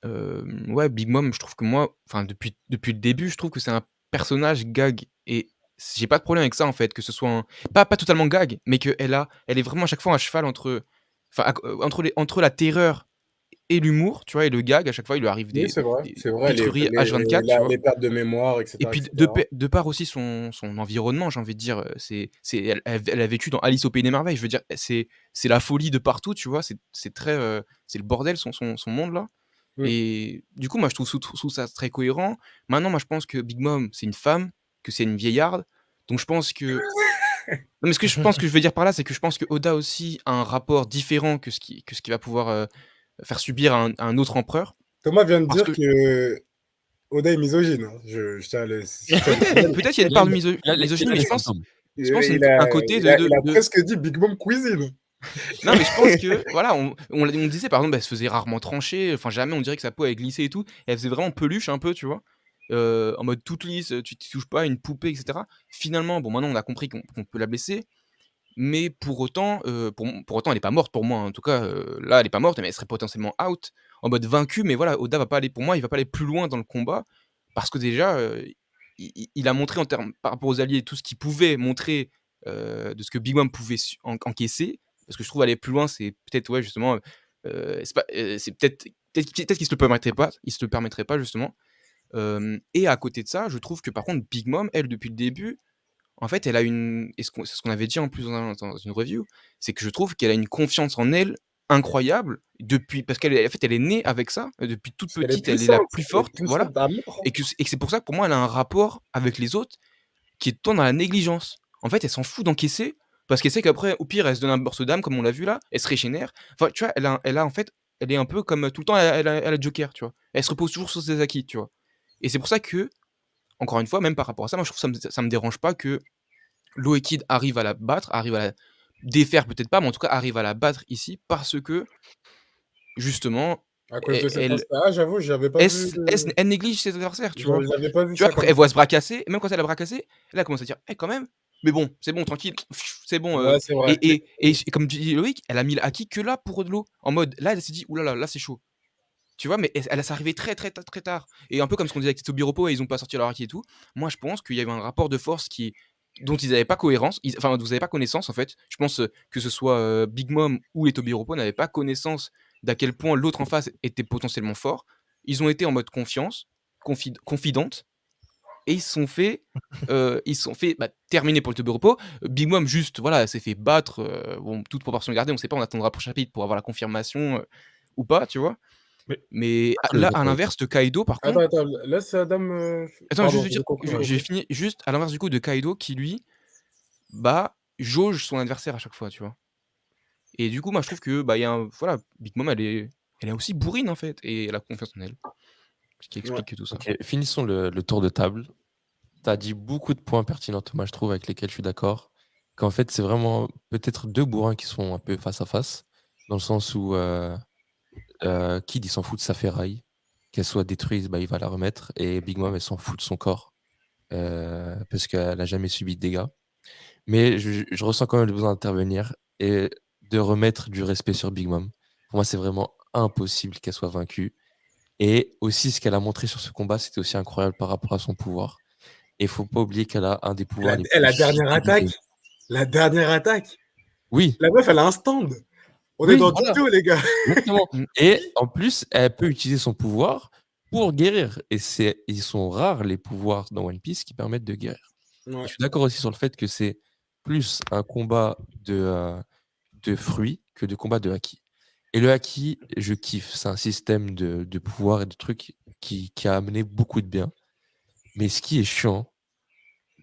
ouais, Big Mom, je trouve que moi, enfin, depuis le début, je trouve que c'est un personnage gag et j'ai pas de problème avec ça, en fait, que ce soit pas totalement gag, mais elle est vraiment à chaque fois à cheval enfin, entre la terreur et l'humour, tu vois? Et le gag, à chaque fois, il lui arrive Oui, des c'est vrai, pitreries H24, tu vois? les pertes de mémoire, Et etc., puis etc. de par aussi son environnement, j'ai envie de dire, elle a vécu dans Alice au pays des merveilles. Je veux dire, c'est la folie de partout, tu vois? C'est très, c'est le bordel son monde là Mm. et du coup, moi, je trouve ça très cohérent. Maintenant, moi, je pense que Big Mom, c'est une femme, que c'est une vieillarde, donc je pense que non, mais ce que je pense que je veux dire par là, c'est que je pense que Oda aussi a un rapport différent que ce qui va pouvoir, faire subir à un autre empereur Thomas vient de parce dire que que Oda est misogyne, hein. Je tiens à le signaler. peut-être il y a une Il a part de les misogynie, il a mais les je pense symptômes. je pense Il un a, côté de presque dit Big Mom Cuisine. non, mais je pense que, voilà, on disait par exemple, elle se faisait rarement trancher, enfin jamais on dirait que sa peau avait glissé et tout. Elle faisait vraiment peluche un peu, tu vois? En mode toute lisse, tu touches pas, une poupée et cetera. Finalement, bon maintenant on a compris qu'on peut la blesser, mais pour autant, pour autant elle est pas morte pour moi, hein. En tout cas, là elle est pas morte, mais elle serait potentiellement out, en mode vaincue, mais voilà, Oda va pas aller pour moi, il va pas aller plus loin dans le combat parce que déjà, il a montré en termes par rapport aux alliés tout ce qu'il pouvait montrer, de ce que Big Mom pouvait encaisser. Parce que je trouve aller plus loin, c'est peut-être, ouais, justement, c'est pas, c'est peut-être qu'il se le permettrait pas, il se le permettrait pas justement. Et à côté de ça, je trouve que par contre Big Mom, elle, depuis le début, en fait, elle a une et c'est ce qu'on avait dit en plus dans une review, c'est que je trouve qu'elle a une confiance en elle incroyable depuis parce en fait, elle est née avec ça, depuis toute Parce qu'elle est petite, elle est la plus elle est forte, puissante voilà d'amour, hein. et que c'est pour ça que pour moi, elle a un rapport avec les autres qui est tant dans la négligence. En fait, elle s'en fout d'encaisser parce qu'elle sait qu'après, au pire, elle se donne un morceau d'âme comme on l'a vu là, elle se régénère. Enfin, tu vois, elle a en fait, elle est un peu comme tout le temps, elle a Joker, tu vois? Elle se repose toujours sur ses acquis, tu vois? Et c'est pour ça que, encore une fois, même par rapport à ça, moi, je trouve ça me dérange pas que Loekid arrive à la battre, arrive à la défaire peut-être pas, mais en tout cas arrive à la battre ici parce que justement, À cause e de cet elle aspect. Ah, j'avoue, j'avais pas vu, elle néglige ses adversaires, tu vois? j'avais pas vu Tu vois? ça Après comme elle ça. voit ce bras cassé, et même quand elle a le bras cassé, là elle commence à dire: «Eh quand même, mais bon, c'est bon tranquille, c'est bon, Ouais, c'est vrai. et comme tu dis Loïc, elle a mis le haki que là pour de l'eau. En mode là elle s'est dit: «Ouh là là, là c'est chaud». Tu vois? Mais elle ça arrivait très, très, très tard et un peu comme ce qu'on disait avec Tobiropo et ils ont pas sorti leur haki et tout. Moi je pense qu'il y avait un rapport de force dont ils avaient pas cohérence, enfin dont ils avaient pas connaissance en fait. Je pense, que ce soit, Big Mom ou les Tobiropo n'avaient pas connaissance d'à quel point l'autre en face était potentiellement fort. Ils ont été en mode confiance, confidente et ils se sont fait, bah, terminer pour le Tobiropo. Big Mom juste, voilà, elle s'est fait battre, bon, toute proportion gardée, on sait pas, on attendra le prochain chapitre pour avoir la confirmation, ou pas, tu vois? Mais Mais Je suis là, d'accord à avec toi. l'inverse de Kaido, par Attends, contre, attends, laisse Adam. attends, juste Pardon, de je dire, conclure, j'ai vas-y. fini, juste à l'inverse du coup de Kaido qui lui, bah, jauge son adversaire à chaque fois, tu vois. Et du coup, moi, je trouve que, bah, il y a voilà, Big Mom, elle est aussi bourrine en fait, et elle a confiance en elle, ce qui Ouais. explique tout ça. Ok, finissons le tour de table. Tu as dit beaucoup de points pertinents, Thomas, je trouve, avec lesquels je suis d'accord. Qu'en fait, c'est vraiment peut-être deux bourrins qui sont un peu face à face, dans le sens où Kid, il s'en fout de sa ferraille. Qu'elle soit détruite, bah, il va la remettre. Et Big Mom, elle s'en fout de son corps, parce qu'elle n'a jamais subi de dégâts. Mais je ressens quand même le besoin d'intervenir et de remettre du respect sur Big Mom. Pour moi, c'est vraiment impossible qu'elle soit vaincue. Et aussi, ce qu'elle a montré sur ce combat, c'était aussi incroyable par rapport à son pouvoir. Et il faut pas oublier qu'elle a un des pouvoirs les plus La dernière cheatés du attaque. game. La dernière attaque. Oui, La meuf, elle a un stand. On est oui, dans voilà, Jojo, les gars. exactement. Mmh. Et en plus, elle peut utiliser son pouvoir pour guérir. Et ils sont rares les pouvoirs dans One Piece qui permettent de guérir. Et Ouais. je suis d'accord aussi sur le fait que c'est plus un combat de fruits que de combat de haki. Et le haki, je kiffe. C'est un système de pouvoir et de trucs qui a amené beaucoup de bien. Mais ce qui est chiant,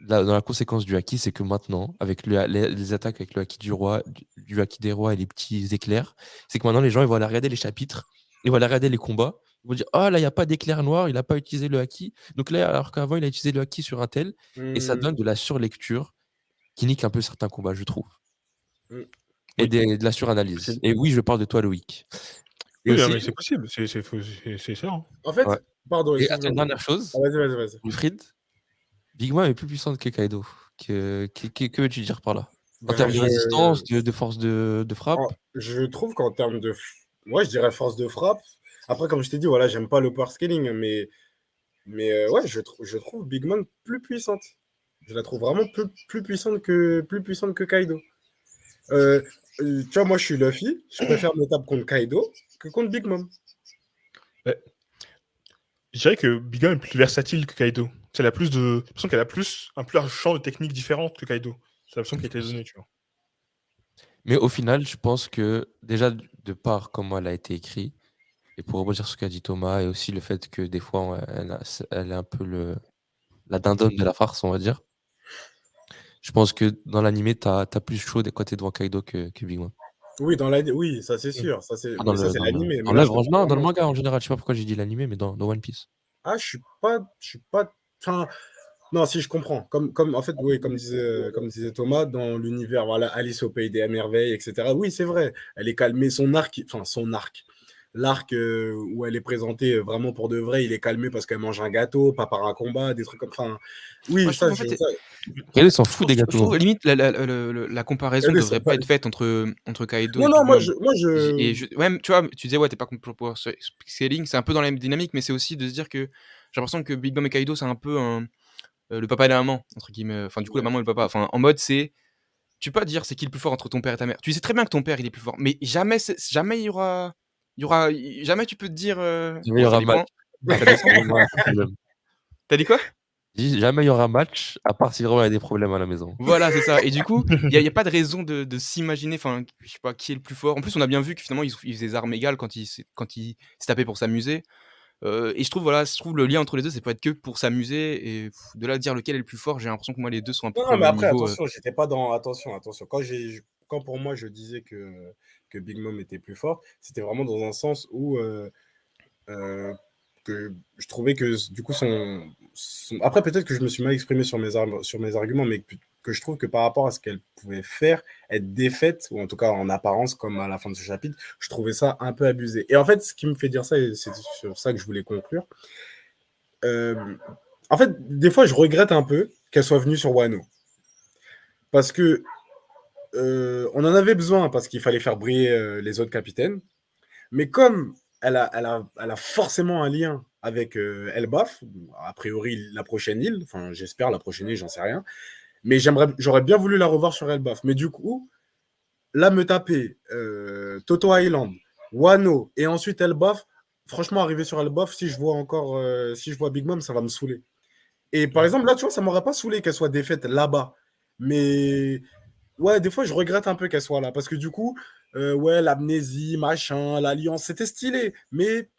dans la conséquence du haki, c'est que maintenant, avec les attaques avec le haki du roi, du haki des rois et les petits éclairs, c'est que maintenant les gens ils vont aller regarder les chapitres, ils vont aller regarder les combats, ils vont dire ah là il n'y a pas d'éclair noir, il n'a pas utilisé le haki. Donc là, alors qu'avant il a utilisé le haki sur un tel, et ça Hmm, donne de la surlecture qui nique un peu certains combats, je trouve. hmm. et Oui. de la suranalyse. Possible. Et oui, je parle de toi, Loïc. Et Oui, non, aussi, mais c'est possible. C'est ça. Hein. En fait, ouais. pardon, Et excuse-moi. une dernière Ah, chose, vas-y. Wilfried, Big Mom est plus puissante que Kaido. Que veux-tu dire par là? En Ben, termes de résistance, de force de frappe? je trouve qu'en termes de. Ouais, je dirais force de frappe. Après, comme je t'ai dit, voilà, j'aime pas le power scaling, mais ouais, je trouve Big Mom plus puissante. Je la trouve vraiment plus puissante que Kaido. Euh, Tu vois, moi, je suis Luffy. Je préfère me taper contre Kaido que contre Big Mom. Ouais. Je dirais que Big Mom est plus versatile que Kaido. J'ai l'impression qu'elle a un plus large champ de techniques différentes que Kaido. C'est l'impression qui a été donnée, tu vois. Mais au final, je pense que déjà, de par comment elle a été écrite, et pour rebondir sur ce qu'a dit Thomas, et aussi le fait que des fois, elle est un peu la dindonne de la farce, on va dire. Je pense que dans l'animé, t'as plus chaud quand t'es devant Kaido que Big Mom. Oui, oui, ça c'est sûr. Ah, Mais ça, c'est l'animé. Mais là, je te parle non, dans le vraiment. manga en général. Je sais pas pourquoi j'ai dit l'animé, mais dans One Piece. Ah, je suis pas. Enfin, non, si je comprends. En fait, oui, comme disait Thomas, dans l'univers, voilà, Alice au pays des merveilles, etc. Oui, c'est vrai. Elle est calmée. Son arc. L'arc où elle est présentée vraiment pour de vrai, il est calmé parce qu'elle mange un gâteau, pas par un combat, des trucs comme. Enfin, Moi, oui, je trouve ça, en fait, Kaido s'en fout des je gâteaux, en trouve fait. limite la comparaison elle est devrait pas sympa. être faite entre Kaido Non, et non, Big Mom. je. Ouais, tu vois, tu disais, ouais, t'es pas contre pour scaling, c'est un peu dans la même dynamique, mais c'est aussi de se dire que j'ai l'impression que Big Mom et Kaido, c'est un peu le papa et la maman, entre guillemets. Enfin, du coup, la Ouais. maman et le papa. Enfin, en mode, tu peux pas dire c'est qui le plus fort entre ton père et ta mère. Tu sais très bien que ton père, il est plus fort, mais jamais jamais tu peux te dire, Jamais il y bon, ça aura match. dépend, À ça part si dépend. vraiment il y a des problèmes. T'as dit quoi? Jamais il y aura match, à part si vraiment il y a des problèmes à la maison. Voilà, c'est ça. Et du coup, y a pas de raison de s'imaginer, enfin, je sais pas, qui est le plus fort. En plus, on a bien vu que finalement, ils faisaient armes égales quand ils se tapaient pour s'amuser. Et je trouve le lien entre les deux, c'est pas être que pour s'amuser. Et de là à dire lequel est le plus fort, j'ai l'impression que moi, les deux sont un peu Non, au non, mais même après, niveau. attention, j'étais pas dans. Attention. Quand pour moi, je disais que Big Mom était plus fort, c'était vraiment dans un sens où euh, que je trouvais que du coup après peut-être que je me suis mal exprimé sur mes arguments, mais que je trouve que par rapport à ce qu'elle pouvait faire, être défaite, ou en tout cas en apparence comme à la fin de ce chapitre, je trouvais ça un peu abusé. Et en fait, ce qui me fait dire ça, et c'est sur ça que je voulais conclure, euh, en fait, des fois je regrette un peu qu'elle soit venue sur Wano. Parce que on en avait besoin, parce qu'il fallait faire briller les autres capitaines. Mais comme elle a forcément un lien avec Elbaf, a priori la prochaine île, enfin j'espère la prochaine île, j'en sais rien, mais j'aurais bien voulu la revoir sur Elbaf. Mais du coup, là me taper Toto Island, Wano et ensuite Elbaf, franchement arriver sur Elbaf, si je vois Big Mom, ça va me saouler. Et par exemple là, tu vois, ça m'aurait pas saoulé qu'elle soit défaite là-bas. Mais ouais, des fois, je regrette un peu qu'elle soit là. Parce que du coup, ouais, l'amnésie, machin, l'alliance, c'était stylé. Mais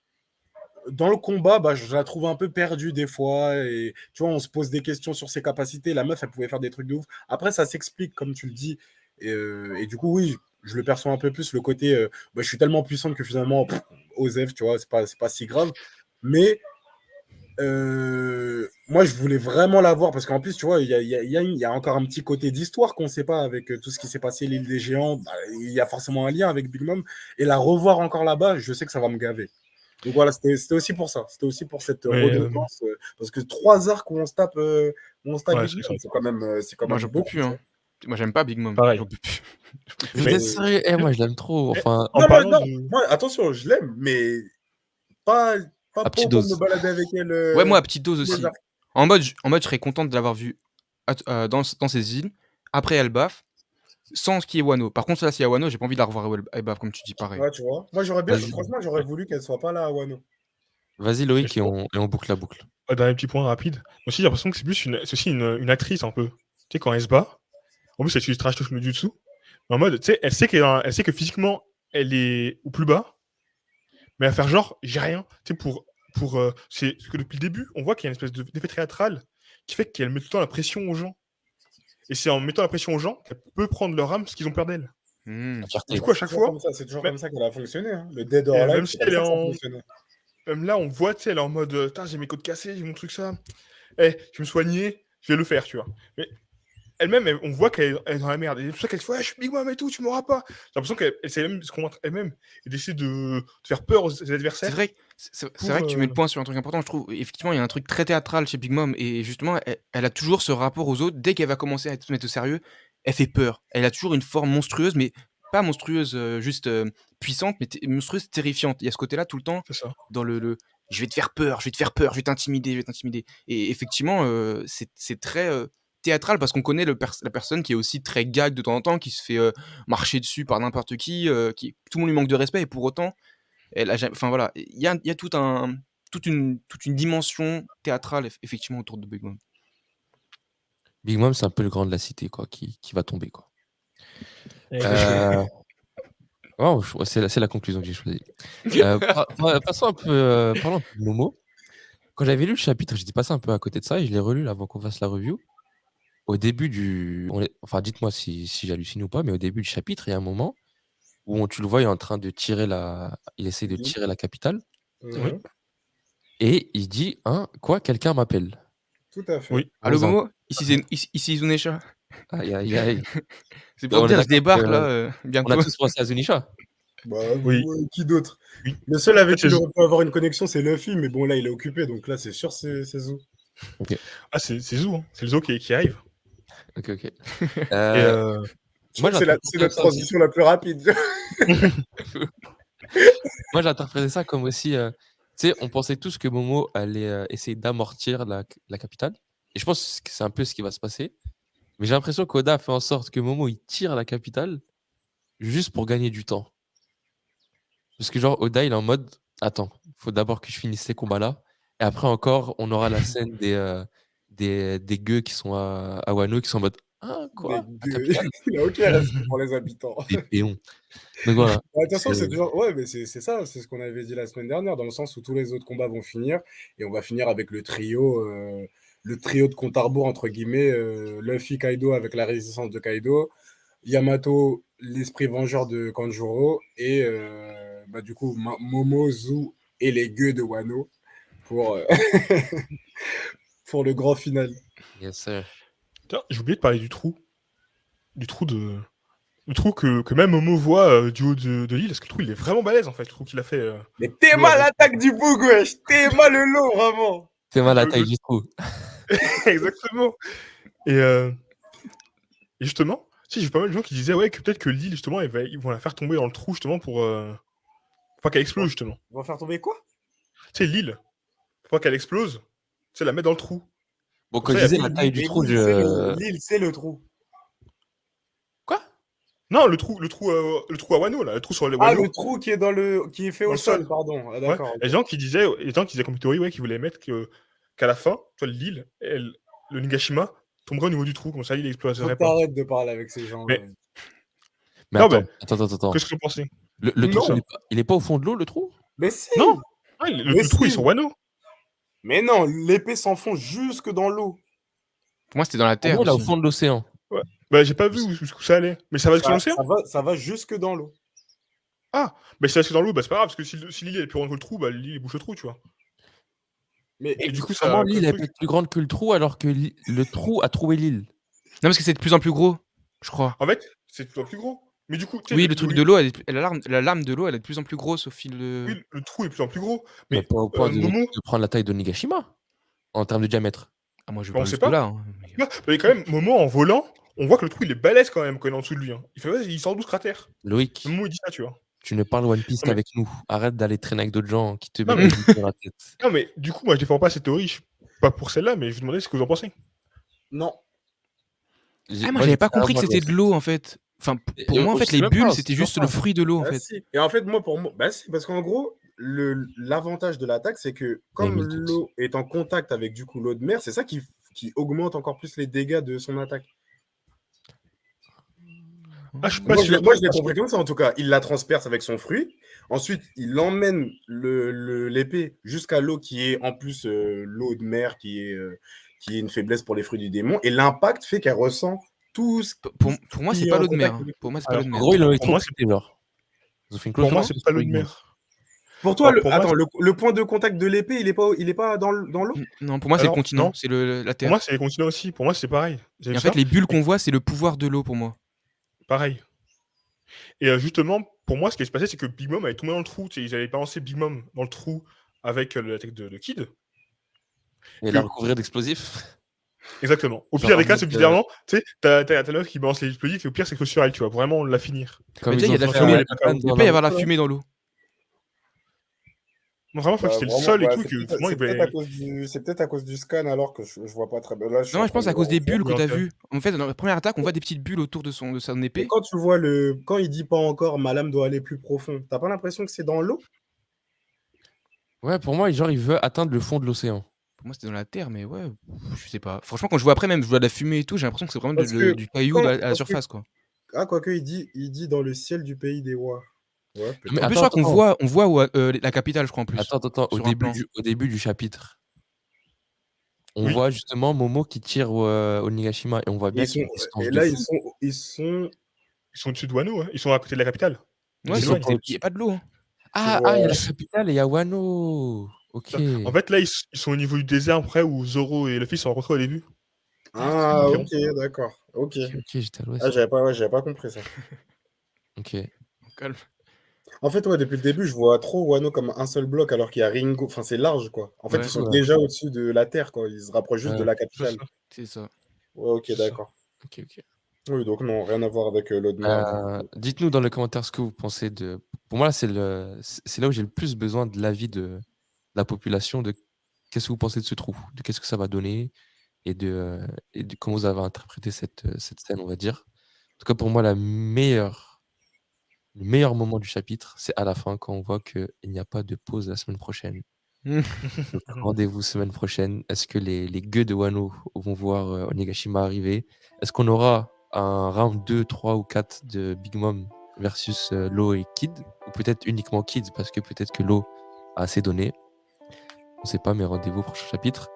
dans le combat, bah, je la trouve un peu perdue des fois. Et tu vois, on se pose des questions sur ses capacités. La meuf, elle pouvait faire des trucs de ouf. Après, ça s'explique, comme tu le dis. Et du coup, oui, je le perçois un peu plus. Le côté, bah, je suis tellement puissante que finalement, Osef, tu vois, c'est pas si grave. Mais moi, je voulais vraiment la voir parce qu'en plus, tu vois, il y a encore un petit côté d'histoire qu'on ne sait pas avec tout ce qui s'est passé, l'île des géants. Bah, il y a forcément un lien avec Big Mom. Et la revoir encore là-bas, je sais que ça va me gaver. Donc voilà, c'était aussi pour ça. C'était aussi pour cette Mais redondance. Parce que 3 arcs où on se tape ouais, Big Mom, c'est quand Moi, même j'en peux beaucoup. plus, Tu hein. vois. Moi, j'aime pas Big Mom. pareil. J'en peux plus. J'en peux Vous plus. Mais êtes sérieux? Moi, je l'aime trop. eh, Enfin, en Non, parlant de. moi, attention, je l'aime, mais pas, pas à pas petite au point de me dose. balader avec elle Ouais, moi, à petite dose tous les aussi. arcs. En mode, je serais contente de l'avoir vu dans ces îles, après Elbaf, sans ce qui est Wano. Par contre, là, s'il y a Wano, j'ai pas envie de la revoir à Elbaf, comme tu dis, pareil. Ouais, tu vois. Moi, Vas-y, franchement, j'aurais voulu qu'elle soit pas là à Wano. vas-y Mais Loïc, je trouve, et on boucle la boucle. dans les petits points rapides, moi aussi j'ai l'impression que c'est aussi une actrice un peu. Tu sais, quand elle se bat, en plus elle utilise Trash Touch no Jutsu, mais en mode, tu sais, elle sait que physiquement elle est au plus bas, mais à faire genre, j'ai rien. Tu sais, c'est parce que depuis le début, on voit qu'il y a une espèce d'effet théâtral qui fait qu'elle met tout le temps la pression aux gens. Et c'est en mettant la pression aux gens qu'elle peut prendre leur âme parce qu'ils ont peur d'elle. La Du fierté. coup, à chaque fois, C'est toujours même, comme ça qu'elle a fonctionné. Hein. Le Dead or Alive, même si c'est comme elle est ça que ça a en. fonctionné. Même là, on voit, tu sais, elle est en mode, j'ai mes côtes cassées, j'ai mon truc ça. Je vais me soigner, je vais le faire, tu vois. Mais elle-même, on voit qu'elle est dans la merde. Et c'est pour ça qu'elle se fait, ouais, je suis Big Mom et tout, tu m'auras pas. J'ai l'impression qu'elle essaie même de se convaincre elle-même et d'essayer de faire peur aux adversaires. C'est vrai, c'est vrai que tu mets le point sur un truc important, je trouve. Effectivement, il y a un truc très théâtral chez Big Mom, et justement, elle a toujours ce rapport aux autres. Dès qu'elle va commencer à se mettre au sérieux, elle fait peur. Elle a toujours une forme monstrueuse, mais pas monstrueuse juste puissante, mais monstrueuse terrifiante. Il y a ce côté-là tout le temps C'est ça. dans le je vais te faire peur, je vais te faire peur, je vais t'intimider, je vais t'intimider. Et effectivement, c'est très théâtral parce qu'on connaît la personne qui est aussi très gag de temps en temps, qui se fait marcher dessus par n'importe qui, tout le monde lui manque de respect, et pour autant, enfin voilà, il y a toute une dimension théâtrale effectivement autour de Big Mom. Big Mom, c'est un peu le grand de la cité, quoi, qui va tomber, quoi. C'est la conclusion que j'ai choisie. Passons un peu, parlons un peu de Momo. Quand j'avais lu le chapitre, j'étais passé un peu à côté de ça et je l'ai relu là, avant qu'on fasse la review. Au début enfin, dites-moi si j'hallucine ou pas, mais au début du chapitre, il y a un moment où tu le vois, il est en train de tirer il essaie de tirer la capitale Oui. et il dit, quoi, quelqu'un m'appelle. Tout à fait. Oui. Allô Dans un- Momo, ici Zunesha. Aïe, aïe, aïe. C'est pour On te est dire, je d'accord débarque que- là On a bientôt. tous pensé à Zunisha. Bah, Oui. qui d'autre? Oui. Le seul avec Ça, qui c'est- on peut avoir une connexion, c'est Luffy, mais bon, là, il est occupé, donc là, c'est sûr, c'est Zou. Ah, c'est Zou, hein. C'est le Zou qui arrive. Ok. Et Je Moi, trouve que c'est j'interprétais notre ça aussi. transition la plus rapide. Moi, j'interprétais ça comme aussi, tu sais, on pensait tous que Momo allait essayer d'amortir la capitale. Et je pense que c'est un peu ce qui va se passer. Mais j'ai l'impression qu'Oda a fait en sorte que Momo, il tire la capitale juste pour gagner du temps. Parce que genre, Oda, il est en mode, attends, il faut d'abord que je finisse ces combats-là. Et après encore, on aura la scène des gueux qui sont à Wano, qui sont en mode, quoi? La capitale? Il a aucun respect pour les habitants. Des péons. Donc voilà. De toute façon, C'est- c'est toujours. Ouais, mais c'est ça, c'est ce qu'on avait dit la semaine dernière, dans le sens où tous les autres combats vont finir, et on va finir avec le trio de compte à rebours, entre guillemets, Luffy Kaido avec la résistance de Kaido, Yamato, l'esprit vengeur de Kanjuro, et du coup, Momo, Zou et les gueux de Wano pour, pour le grand final. Yes, sir. Tiens, j'ai oublié de parler du trou. Du trou que même Momo voit du haut de l'île, parce que le trou, il est vraiment balèze, en fait, le trou qu'il a fait. Mais t'es mal l'attaque du bug, wesh! T'es mal le lot, vraiment! C'est mal la taille du trou. Exactement. Et justement, si j'ai pas mal de gens qui disaient ouais, que peut-être que l'île, justement, ils vont la faire tomber dans le trou, justement, pour pas qu'elle explose, justement. On va faire tomber quoi? Tu sais, l'île, pour pas qu'elle explose, tu sais, la mettre dans le trou. Bon, Comme quand ça, je il y a disais la taille du Mais trou, l'île, c'est le trou. Quoi? Non, le trou à Wano, là, le trou sur les Ah, Wano. le trou qui est fait Dans au le sol, sol. pardon. Ah, Ouais. d'accord. Les gens qui disaient comme théorie, ouais, qu'ils voulaient mettre qu'à la fin, tu vois, l'île, le Nigashima tomberait au niveau du trou, comme ça, l'île Faut exploserait que pas. t'arrêtes de parler avec ces gens. Mais- Mais Non, attends. Qu'est-ce que vous pensez? Le trou, Non. il est pas au fond de l'eau, le trou? Mais si! Non. Ah, le trou, il est sur Wano. Mais non, l'épée s'enfonce jusque dans l'eau. Pour moi, c'était dans la En terre. gros, là, au aussi. fond de l'océan. Bah, j'ai pas vu où ça allait. Mais ça va jusque dans l'océan? Ça va jusque dans l'eau. Ah, mais si ça reste dans l'eau, bah c'est pas grave, parce que si l'île est plus grande que le trou, bah l'île bouche le trou, tu vois. Mais Et du coup, Comment ça. l'île est peut-être plus grande que le trou alors que le trou a trouvé l'île? Non, parce que c'est de plus en plus gros, je crois. En fait, c'est de plus en plus gros. Mais du coup, tu sais, Oui, le truc de l'eau, la lame de l'eau, elle est de plus en plus grosse au fil de. oui, le trou est de plus en plus gros. Mais Mais pas au point Momo, de prendre la taille de Nigashima en termes de diamètre. Ah, moi, je vais on pas sait jusque pas. là. Hein, mais- mais quand même, Momo en volant, on voit que le trou il est balèze quand même quand il est en dessous de lui. Hein. Il fait, vas-y, il sort 12 cratères. Loïc, Momo il dit ça, tu vois. tu ne parles One Piece Non, mais- qu'avec nous. Arrête d'aller traîner avec d'autres gens qui te Non, mettent mais- des billes dans la tête. Non, mais du coup, moi je défends pas cette théorie. Pas pour celle-là, mais je vous demandais ce que vous en pensez. non. Ah, moi, j'avais pas compris que carrément c'était de l'eau, en fait. Enfin, pour moi, en fait, je sais les même bulles, pas, c'était c'est juste toujours le ça. fruit de l'eau, en Bah fait. si. Et en fait, pour moi, bah si, parce qu'en gros, l'avantage de l'attaque, c'est que comme mis le doute. l'eau est en contact avec du coup l'eau de mer, c'est ça qui augmente encore plus les dégâts de son attaque. Ah, je suis pas Moi, sûr. je l'ai compris comme ça, en tout cas. Il la transperce avec son fruit. Ensuite, il emmène l'épée jusqu'à l'eau qui est en plus l'eau de mer, qui est une faiblesse pour les fruits du démon. Et l'impact fait qu'elle ressent tout ce Pour moi, qui c'est est pas en l'eau de mer. contact Hein. avec Pour moi, c'est Alors, pas l'eau de En mer. gros, ils l'ont Pour moi, trop genre. Ils ont fait une clause Pour moi, de c'est sauvegarde pas l'eau de pour mer. Pour toi, Pour moi, attends, le point de contact de l'épée, il est pas dans l'eau? Non, pour moi, c'est le alors, continent, non, c'est la pour Terre. moi, c'est les continents aussi. Pour moi, c'est pareil. J'ai Et vu en fait, ça, les bulles et qu'on voit, c'est le pouvoir de l'eau pour moi. pareil. Et justement, pour moi, ce qui se passait, c'est que Big Mom avait tombé dans le trou. Tu sais, ils avaient balancé Big Mom dans le trou avec la tête de Kid. Et Que- la recouvrir d'explosifs. Exactement. Au Genre pire en des cas, c'est mode, que littéralement, tu sais, t'as la meuf qui balance les explosifs, et au pire, c'est que sur elle, tu vois, vraiment la finir. comme Mais déjà, ils il y ont a de la fait Sinon, fumée. elle est pas à KO. Han Il dans peut y avoir la Naruto, là. fumée dans l'eau. Non, vraiment, je crois que Bah, c'était le vraiment, seul et bah, tout, c'est que peut-être vraiment, il c'est peut-être à avait. cause c'est peut-être à cause du scan alors que je vois pas très bien. Là, je suis Non, en je train pense de à le voir cause des aussi. bulles que Oui, t'as ok. vues. En fait, dans la première attaque, on voit des petites bulles autour de son Mais épée. quand tu vois quand il dit pas encore ma lame doit aller plus profond, t'as pas l'impression que c'est dans l'eau? Ouais, pour moi, genre, il veut atteindre le fond de l'océan. Pour moi, c'était dans la Terre, mais ouais, je sais pas. Franchement, quand je vois après, même, je vois de la fumée et tout, j'ai l'impression que c'est vraiment Parce que du caillou quand à la parce que surface, quoi. quoique il dit dans le ciel du pays des rois. Ouais, Mais En plus, je peut-être. attends, crois qu'on attends, voit la capitale, je crois, en plus, attends. sur un plan. Au début du chapitre, on Oui, voit justement Momo qui tire au Nigashima et on voit Et bien ils sont qu'il y a une distance et de là fou. ils sont ils sont au-dessus de Wano, hein. Ils sont à côté de la capitale. Ils Ouais, Ils c'est sont s'éloignent. pas il y au-dessus. a pas de l'eau, hein. sur Ah, il y a la capitale et il y a Wano. Ok. En fait, là, ils sont au niveau du désert après où Zoro et Luffy sont rentrés au début. Ah Environ. OK, d'accord. OK. Ok, j'étais à Ah, l'ouest. j'avais pas compris ça. Ok. Calme. En fait, ouais, depuis le début, je vois trop Wano comme un seul bloc alors qu'il y a Ringo. Enfin, c'est large, quoi. En fait, Ouais, ils sont Ouais, déjà au-dessus de la Terre, quoi. Ils se rapprochent juste de ouais. la C'est capitale. ça, c'est ça. Ouais, OK, c'est ça. d'accord. Ok, ok. Oui, donc non, rien à voir avec l'eau de mer, du coup. Dites-nous dans les commentaires ce que vous pensez de. Pour moi, là, c'est là où j'ai le plus besoin de l'avis de la population, de qu'est-ce que vous pensez de ce trou, de qu'est-ce que ça va donner et de comment vous avez interprété cette scène, on va dire. En tout cas, pour moi, le meilleur moment du chapitre, c'est à la fin quand on voit qu'il n'y a pas de pause la semaine prochaine. Donc, rendez-vous semaine prochaine. Est-ce que les gueux de Wano vont voir Onigashima arriver? Est-ce qu'on aura un round 2, 3 ou 4 de Big Mom versus Law et Kid? Ou peut-être uniquement Kid parce que peut-être que Law a assez donné. On sait pas, mais rendez-vous au prochain chapitre.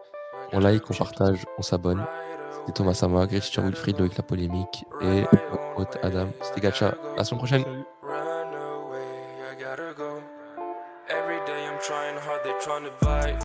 On like, on partage, on s'abonne. C'était Thomas Sama, Christian Wilfried, Loïc La Polémique et notre hôte Adam. C'était Gacha. À la semaine prochaine. Salut. Run away, I gotta go. Every day I'm trying hard, they trying to bite.